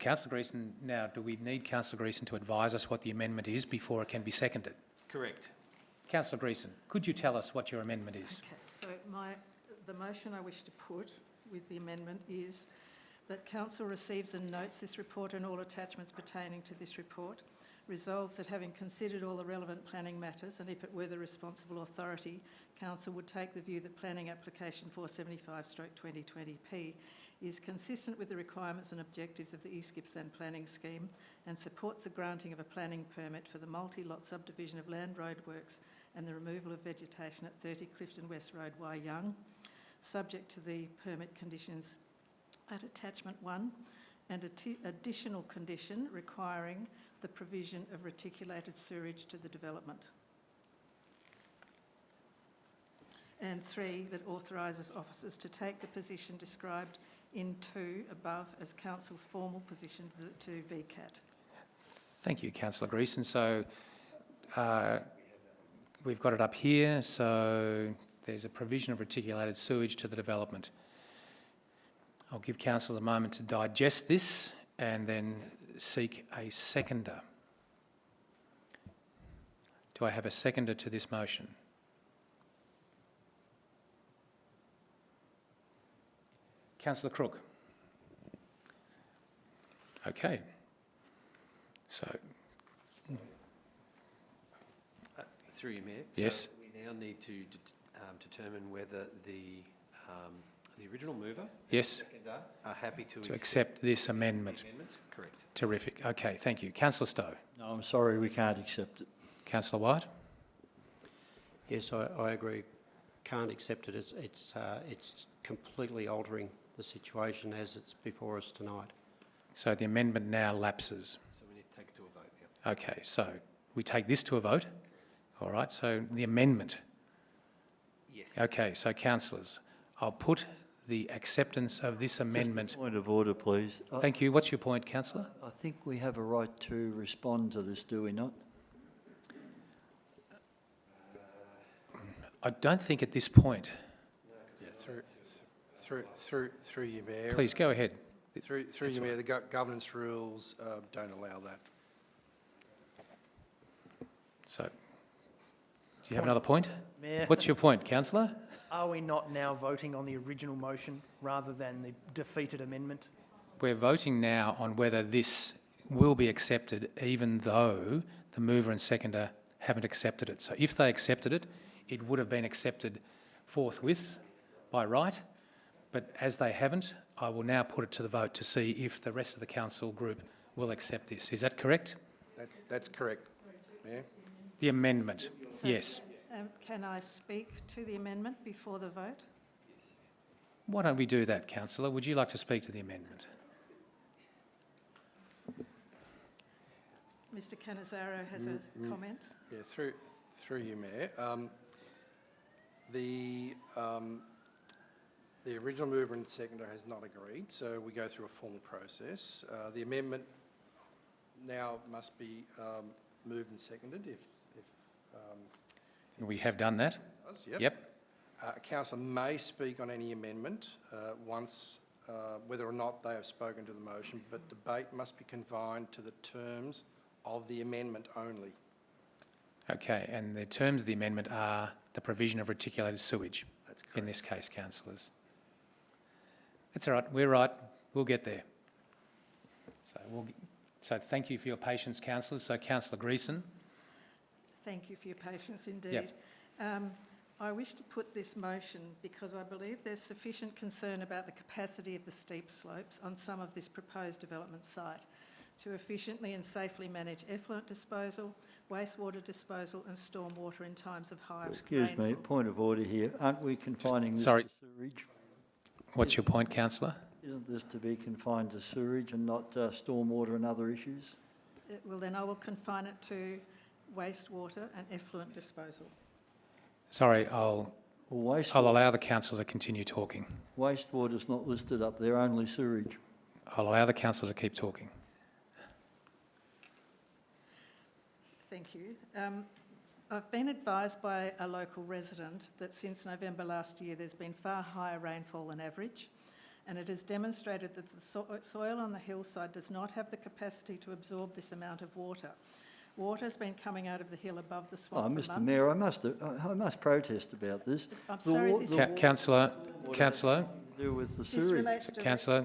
Councillor Greason, now, do we need Councillor Greason to advise us what the amendment is before it can be seconded? correct. Councillor Greason, could you tell us what your amendment is? Okay, so the motion I wish to put with the amendment is that Council receives and notes this report and all attachments pertaining to this report, resolves that having considered all the relevant planning matters, and if it were the responsible authority, Council would take the view that planning application 475/2020P is consistent with the requirements and objectives of the East Gippsland Planning Scheme and supports the granting of a planning permit for the multi-lot subdivision of land roadworks and the removal of vegetation at 30 Clifton West Road, Y Young, subject to the permit conditions at attachment 1 and additional condition requiring the provision of reticulated sewerage to the development. And 3, that authorises officers to take the position described in 2 above as Council's formal position to VCAT. Thank you, Councillor Greason. So we've got it up here. So there's a provision of reticulated sewage to the development. I'll give Council a moment to digest this and then seek a seconder. Do I have a seconder to this motion? Councillor Crook. Okay. So, Through you, Mayor. Yes. So we now need to determine whether the original mover yes, and seconder are happy to accept this amendment. Correct. Terrific. Okay, thank you. Councillor Stowe. No, I'm sorry, we can't accept it. Councillor White. Yes, I agree. Can't accept it. It's completely altering the situation as it's before us tonight. So the amendment now lapses. So we need to take it to a vote, yeah. Okay, so we take this to a vote. All right, so the amendment. Yes. Okay, so councillors, I'll put the acceptance of this amendment. Point of order, please. Thank you. What's your point, councillor? I think we have a right to respond to this, do we not? I don't think at this point. Yeah, through you, Mayor. Please go ahead. Through you, Mayor, the governance rules don't allow that. So, do you have another point? Mayor. What's your point, councillor? Are we not now voting on the original motion rather than the defeated amendment? We're voting now on whether this will be accepted even though the mover and seconder haven't accepted it. So if they accepted it, it would have been accepted forthwith by right, but as they haven't, I will now put it to the vote to see if the rest of the council group will accept this. Is that correct? That's correct, Mayor. The amendment, So, yes. can I speak to the amendment before the vote? Why don't we do that, councillor? Would you like to speak to the amendment? Mr Cannizzaro has a comment. Yeah, through you, Mayor. The original mover and seconder has not agreed, so we go through a formal process. The amendment now must be moved and seconded if We have done that. Yep. A councillor may speak on any amendment once, whether or not they have spoken to the motion, but debate must be confined to the terms of the amendment only. Okay, and the terms of the amendment are the provision of reticulated sewage. That's correct. In this case, councillors. That's all right. We're right. We'll get there. So thank you for your patience, councillors. So, Councillor Greason. Thank you for your patience indeed. Yep. I wish to put this motion because I believe there's sufficient concern about the capacity of the steep slopes on some of this proposed development site to efficiently and safely manage effluent disposal, wastewater disposal and stormwater in times of high rainfall. Excuse me, point of order here. Aren't we confining this sorry. to sewage? What's your point, councillor? Isn't this to be confined to sewage and not stormwater and other issues? Well, then I will confine it to wastewater and effluent disposal. Sorry, I'll allow the councillor to continue talking. Wastewater's not listed up there, only sewage. I'll allow the councillor to keep talking. Thank you. I've been advised by a local resident that since November last year there's been far higher rainfall than average, and it has demonstrated that the soil on the hillside does not have the capacity to absorb this amount of water. Water's been coming out of the hill above the swamp for months. Mr Mayor, I must protest about this. I'm sorry, Councillor, do with the sewage. Councillor,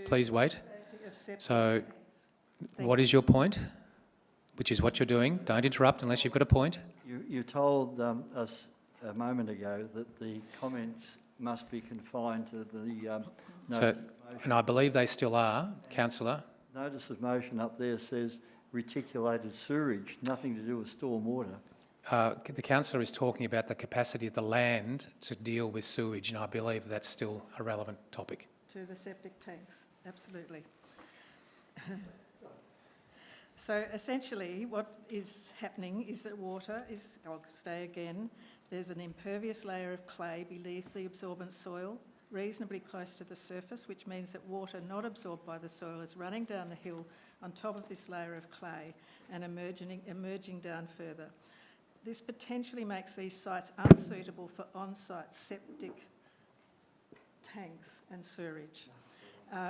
please wait. Septic So, tanks. what is your point? Which is what you're doing. Don't interrupt unless you've got a point. You told us a moment ago that the comments must be confined to the notice of motion. And I believe they still are, councillor. Notice of motion up there says reticulated sewage, nothing to do with stormwater. The councillor is talking about the capacity of the land to deal with sewage, and I believe that's still a relevant topic. To the septic tanks, absolutely. So essentially what is happening is that water is, I'll stay again, there's an impervious layer of clay beneath the absorbent soil, reasonably close to the surface, which means that water not absorbed by the soil is running down the hill on top of this layer of clay and emerging down further. This potentially makes these sites unsuitable for on-site septic tanks and sewerage.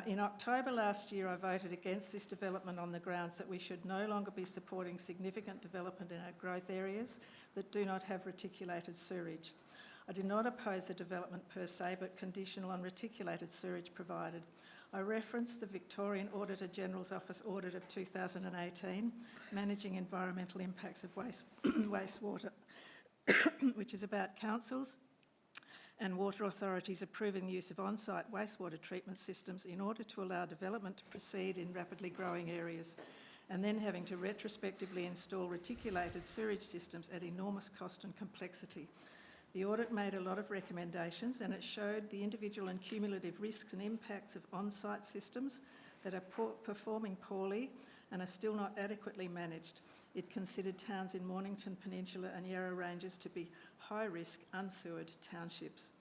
In October last year, I voted against this development on the grounds that we should no longer be supporting significant development in our growth areas that do not have reticulated sewerage. I did not oppose the development per se, but conditional on reticulated sewerage provided. I referenced the Victorian Auditor General's Office audit of 2018, Managing Environmental Impacts of Wastewater, which is about councils and water authorities approving the use of on-site wastewater treatment systems in order to allow development to proceed in rapidly growing areas, and then having to retrospectively install reticulated sewerage systems at enormous cost and complexity. The audit made a lot of recommendations, and it showed the individual and cumulative risks and impacts of on-site systems that are performing poorly and are still not adequately managed. It considered towns in Mornington Peninsula and Yarra Ranges to be high-risk, unsewered townships.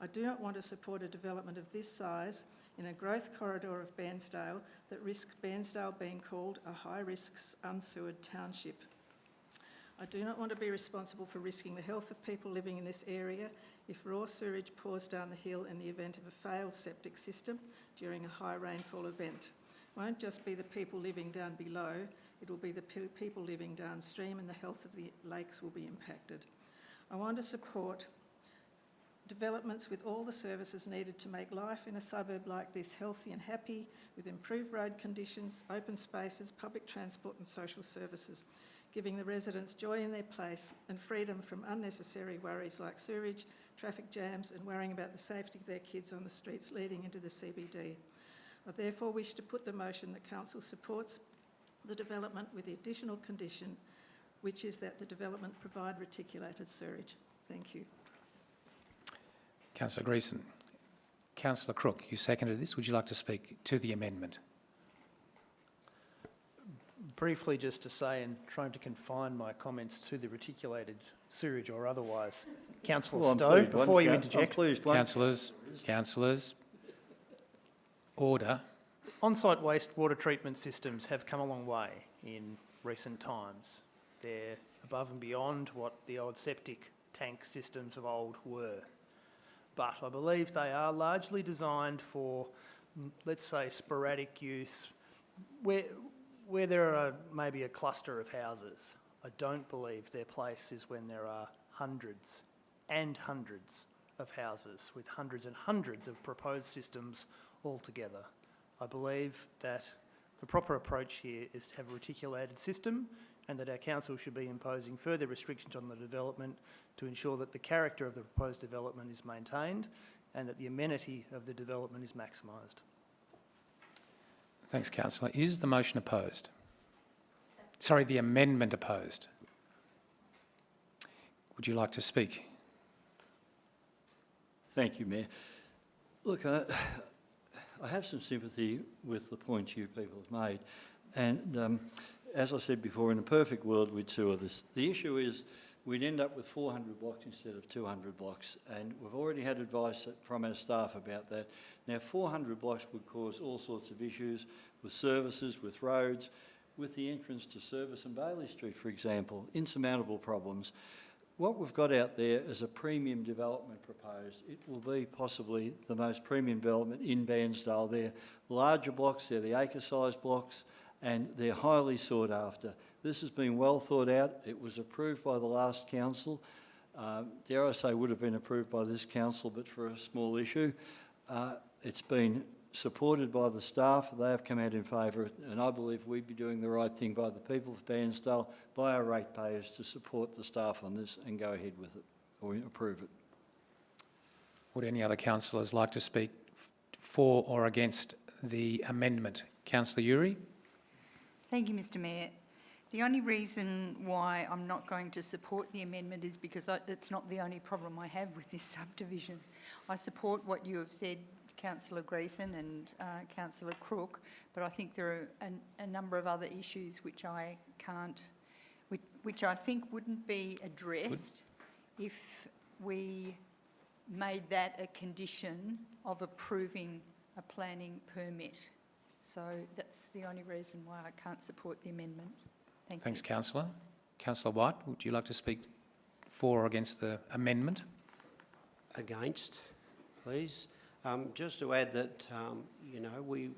I do not want to support a development of this size in a growth corridor of Bairnsdale that risks Bairnsdale being called a high-risk, unsewered township. I do not want to be responsible for risking the health of people living in this area if raw sewage pours down the hill in the event of a failed septic system during a high rainfall event. It won't just be the people living down below, it will be the people living downstream, and the health of the lakes will be impacted. I want to support developments with all the services needed to make life in a suburb like this healthy and happy, with improved road conditions, open spaces, public transport and social services, giving the residents joy in their place and freedom from unnecessary worries like sewerage, traffic jams and worrying about the safety of their kids on the streets leading into the CBD. I therefore wish to put the motion that Council supports the development with the additional condition, which is that the development provide reticulated sewerage. Thank you. Councillor Greason. Councillor Crook, you seconded this. Would you like to speak to the amendment? Briefly, just to say, and trying to confine my comments to the reticulated sewage or otherwise, Councillor Stowe, before you interject. Councillors, order. On-site wastewater treatment systems have come a long way in recent times. They're above and beyond what the old septic tank systems of old were. But I believe they are largely designed for, let's say, sporadic use, where there are maybe a cluster of houses. I don't believe their place is when there are hundreds and hundreds of houses with hundreds and hundreds of proposed systems altogether. I believe that the proper approach here is to have a reticulated system, and that our council should be imposing further restrictions on the development to ensure that the character of the proposed development is maintained and that the amenity of the development is maximised. Thanks, Councillor. Is the motion opposed? Sorry, the amendment opposed. Would you like to speak? Thank you, Mayor. Look, I have some sympathy with the points you people have made. And as I said before, in a perfect world, we'd sewer this. The issue is we'd end up with 400 blocks instead of 200 blocks. And we've already had advice from our staff about that. Now, 400 blocks would cause all sorts of issues with services, with roads, with the entrance to Service and Bailey Street, for example, insurmountable problems. What we've got out there is a premium development proposed. It will be possibly the most premium development in Bairnsdale. They're larger blocks, they're the acre-sized blocks, and they're highly sought after. This has been well thought out. It was approved by the last council. Dare I say would have been approved by this council, but for a small issue. It's been supported by the staff. They have come out in favour, and I believe we'd be doing the right thing by the people of Bairnsdale, by our ratepayers, to support the staff on this and go ahead with it, or approve it. Would any other councillors like to speak for or against the amendment? Councillor Uri? Thank you, Mr Mayor. The only reason why I'm not going to support the amendment is because it's not the only problem I have with this subdivision. I support what you have said, Councillor Greason and Councillor Crook, but I think there are a number of other issues which I think wouldn't be addressed if we made that a condition of approving a planning permit. So that's the only reason why I can't support the amendment. Thanks, Councillor. Councillor White, would you like to speak for or against the amendment? Against, please. Just to add that, you know, we,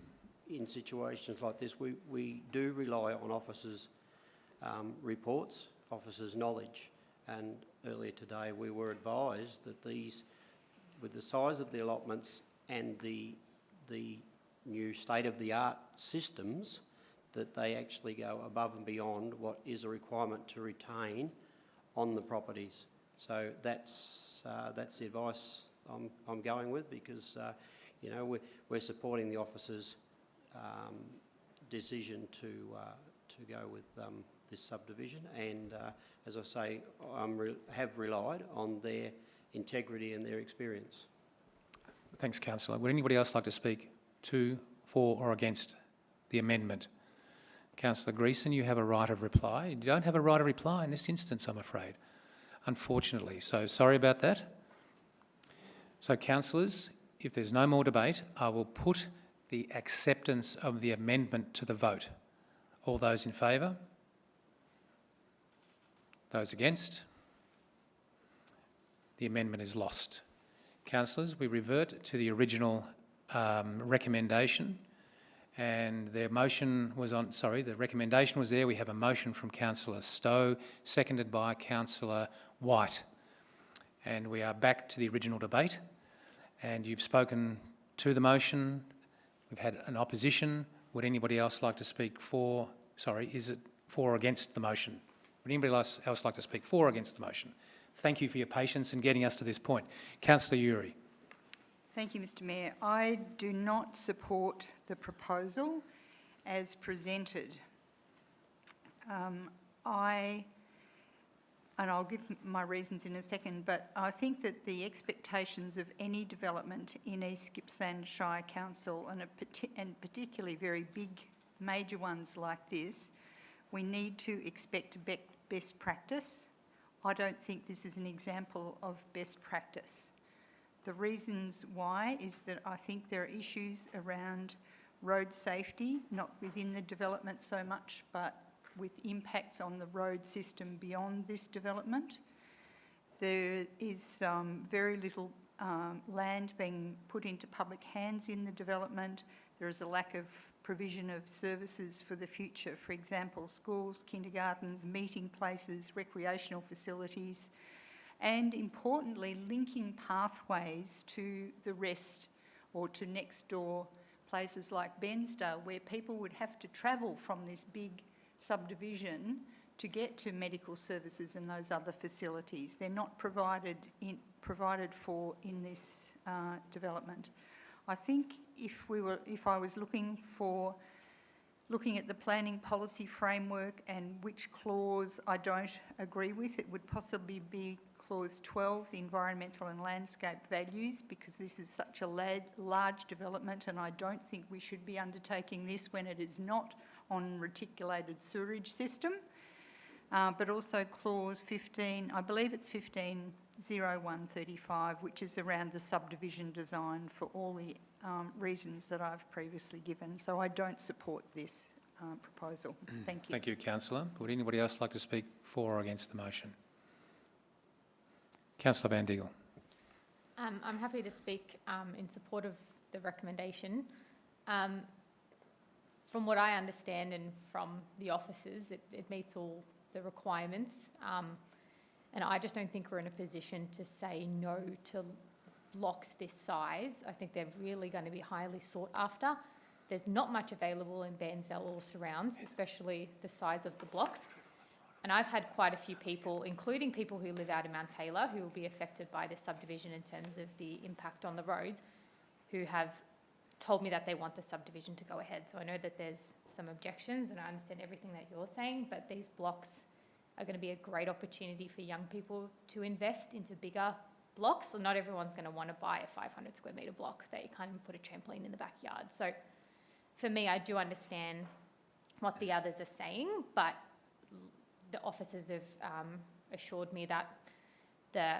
in situations like this, we do rely on officers' reports, officers' knowledge. And earlier today we were advised that these, with the size of the allotments and the new state-of-the-art systems, that they actually go above and beyond what is a requirement to retain on the properties. So that's the advice I'm going with, because you know, we're supporting the officers' decision to go with this subdivision, and as I say, have relied on their integrity and their experience. Thanks, Councillor. Would anybody else like to speak to, for or against the amendment? Councillor Greason, you have a right of reply. You don't have a right of reply in this instance, I'm afraid, unfortunately. So sorry about that. So, councillors, if there's no more debate, I will put the acceptance of the amendment to the vote. All those in favour? Those against? The amendment is lost. Councillors, we revert to the original recommendation, and their motion was on, sorry, the recommendation was there. We have a motion from Councillor Stowe, seconded by Councillor White. And we are back to the original debate, and you've spoken to the motion. We've had an opposition. Would anybody else like to speak for, sorry, is it for or against the motion? Would anybody else like to speak for or against the motion? Thank you for your patience in getting us to this point. Councillor Uri. Thank you, Mr Mayor. I do not support the proposal as presented. I and I'll give my reasons in a second, but I think that the expectations of any development in East Gippsland Shire Council, and particularly very big, major ones like this, we need to expect best practice. I don't think this is an example of best practice. The reasons why is that I think there are issues around road safety, not within the development so much, but with impacts on the road system beyond this development. There is very little land being put into public hands in the development. There is a lack of provision of services for the future. For example, schools, kindergartens, meeting places, recreational facilities, and importantly, linking pathways to the rest or to next door places like Bairnsdale, where people would have to travel from this big subdivision to get to medical services and those other facilities. They're not provided for in this development. I think if I was looking at the planning policy framework and which clause I don't agree with, it would possibly be Clause 12, the environmental and landscape values, because this is such a large development and I don't think we should be undertaking this when it is not on reticulated sewerage system. But also Clause 15, I believe it's 15.0135, which is around the subdivision design for all the reasons that I've previously given. So I don't support this proposal. Thank you. Thank you, Councillor. Would anybody else like to speak for or against the motion? Councillor Bairnsdale. I'm happy to speak in support of the recommendation. From what I understand and from the officers, it meets all the requirements. And I just don't think we're in a position to say no to blocks this size. I think they're really going to be highly sought after. There's not much available in Bairnsdale or surrounds, especially the size of the blocks. And I've had quite a few people, including people who live out in Mount Taylor, who will be affected by this subdivision in terms of the impact on the roads, who have told me that they want the subdivision to go ahead. So I know that there's some objections and I understand everything that you're saying, but these blocks are going to be a great opportunity for young people to invest into bigger blocks. So not everyone's going to want to buy a 500 square metre block that you can't even put a trampoline in the backyard. So for me, I do understand what the others are saying, but the officers have assured me that the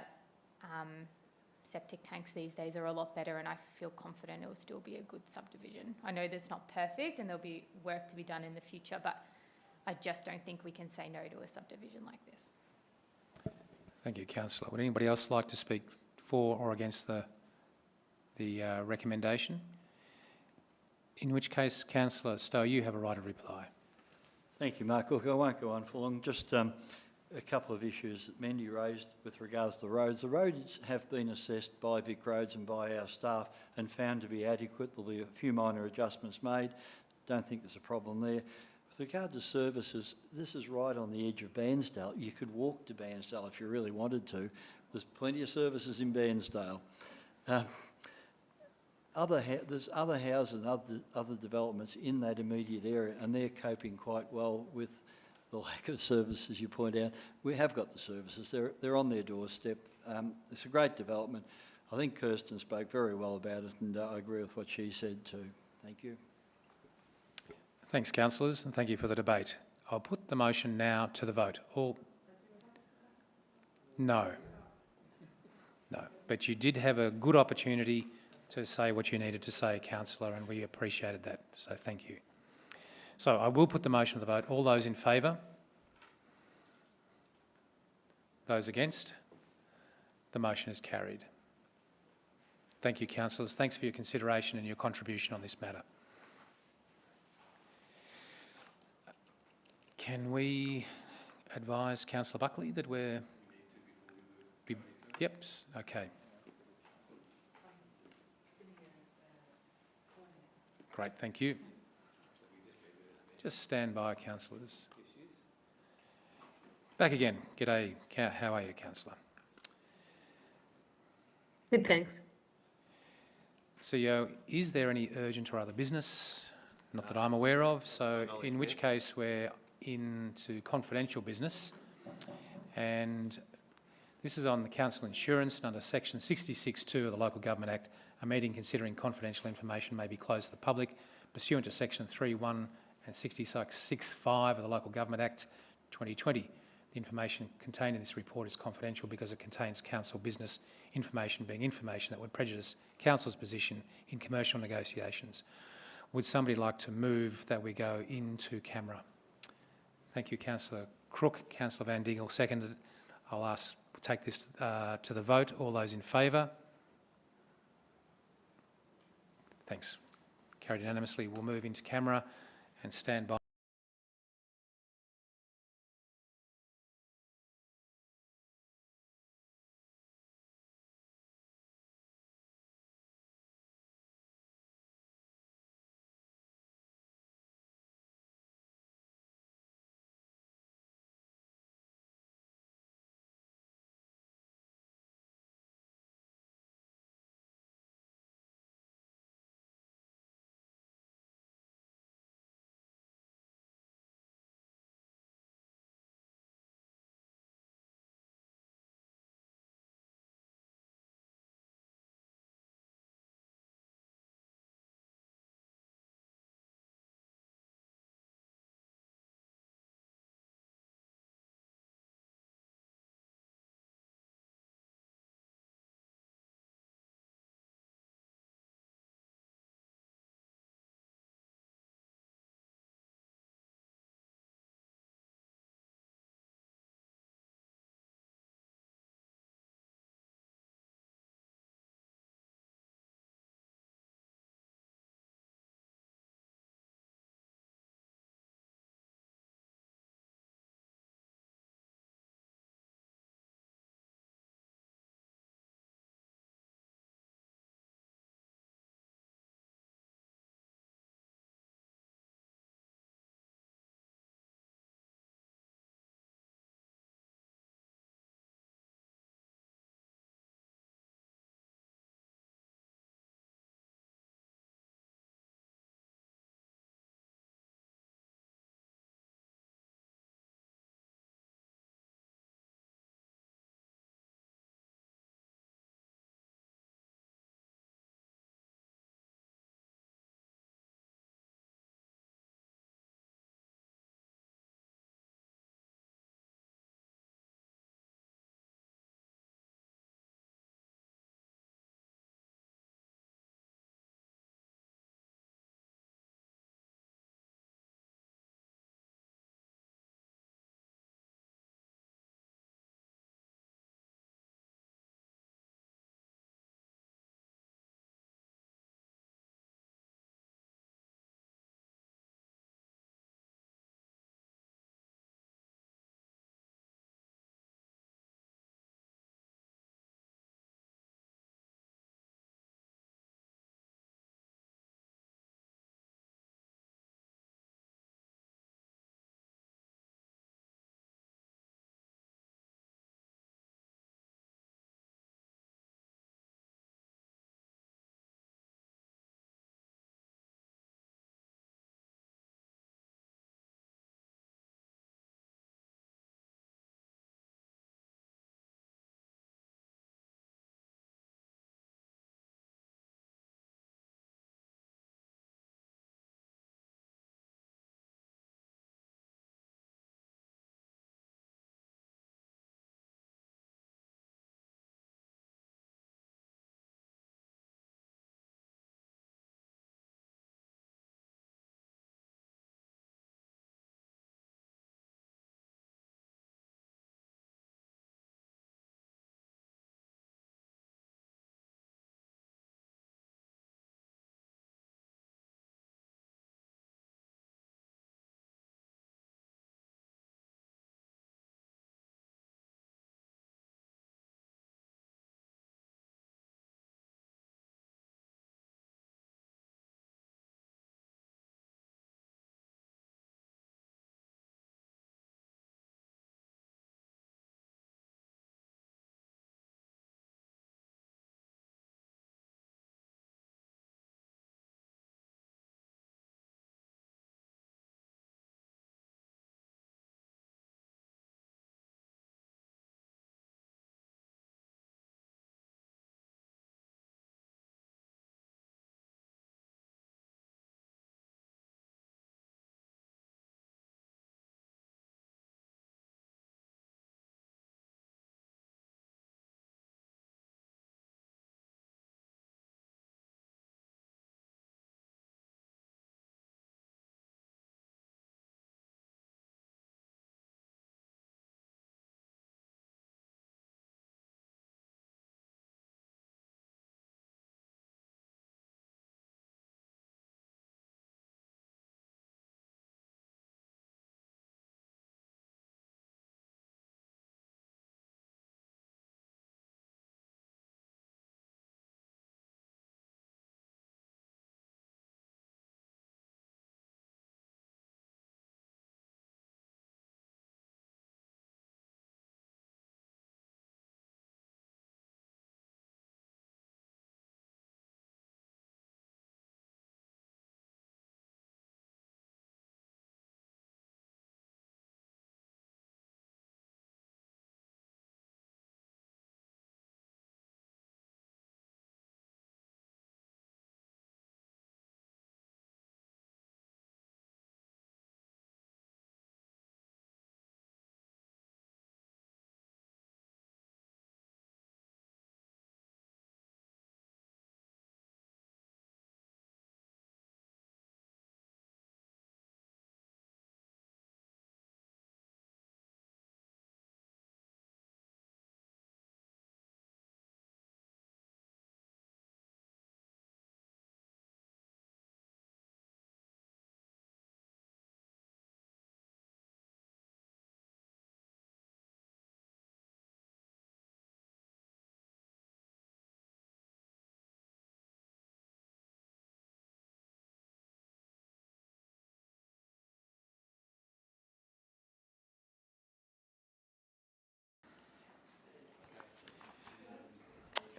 septic tanks these days are a lot better and I feel confident it will still be a good subdivision. I know that's not perfect and there'll be work to be done in the future, but I just don't think we can say no to a subdivision like this. Thank you, Councillor. Would anybody else like to speak for or against the recommendation? In which case, Councillor Stowe, you have a right of reply. Thank you, Mark. Look, I won't go on for long. Just a couple of issues that Mandy raised with regards to the roads. The roads have been assessed by Vic Roads and by our staff and found to be adequate. There'll be a few minor adjustments made. Don't think there's a problem there. With regard to services, this is right on the edge of Bairnsdale. You could walk to Bairnsdale if you really wanted to. There's plenty of services in Bairnsdale. There's other houses and other developments in that immediate area, and they're coping quite well with the lack of services, you point out. We have got the services. They're on their doorstep. It's a great development. I think Kirsten spoke very well about it, and I agree with what she said too. Thank you. Thanks, councillors, and thank you for the debate. I'll put the motion now to the vote. No. No, but you did have a good opportunity to say what you needed to say, councillor, and we appreciated that, so thank you. So I will put the motion to the vote. All those in favour? Those against? The motion is carried. Thank you, councillors. Thanks for your consideration and your contribution on this matter. Can we advise Councillor Buckley that we're... Yep, okay. Great, thank you. Just stand by, councillors. Back again. G'day. How are you, councillor? Good, thanks. CEO, is there any urgent or other business? Not that I'm aware of, so in which case we're into confidential business. And this is on the council insurance, and under section 66(2) of the Local Government Act, a meeting considering confidential information may be closed to the public pursuant to section 3(1) and 66(5) of the Local Government Act 2020. The information contained in this report is confidential because it contains council business information, being information that would prejudice council's position in commercial negotiations. Would somebody like to move that we go into camera? Thank you, Councillor Crook. Councillor Van Dingel seconded. I'll take this to the vote. All those in favour? Thanks. Carried unanimously. We'll move into camera and stand by.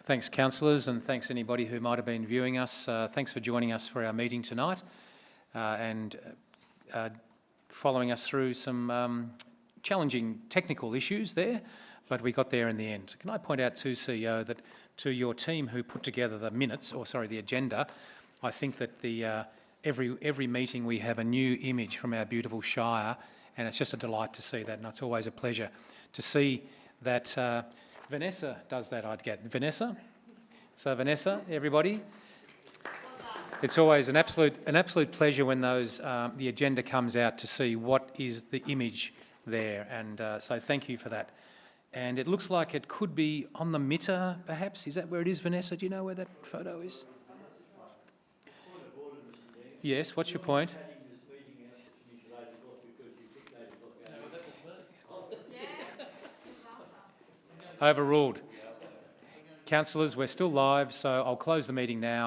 Thanks, councillors, and thanks anybody who might have been viewing us. Thanks for joining us for our meeting tonight and following us through some challenging technical issues there, but we got there in the end. Can I point out to CEO that to your team who put together the minutes, or sorry, the agenda, I think that the every meeting we have a new image from our beautiful Shire, and it's just a delight to see that, and it's always a pleasure to see that Vanessa does that, I'd get. Vanessa? So Vanessa, everybody, it's always an absolute pleasure when those the agenda comes out to see what is the image there, and so thank you for that. And it looks like it could be on the mitter, perhaps. Is that where it is, Vanessa? Do you know where that photo is? Yes, what's your point? Overruled. Councillors, we're still live, so I'll close the meeting now.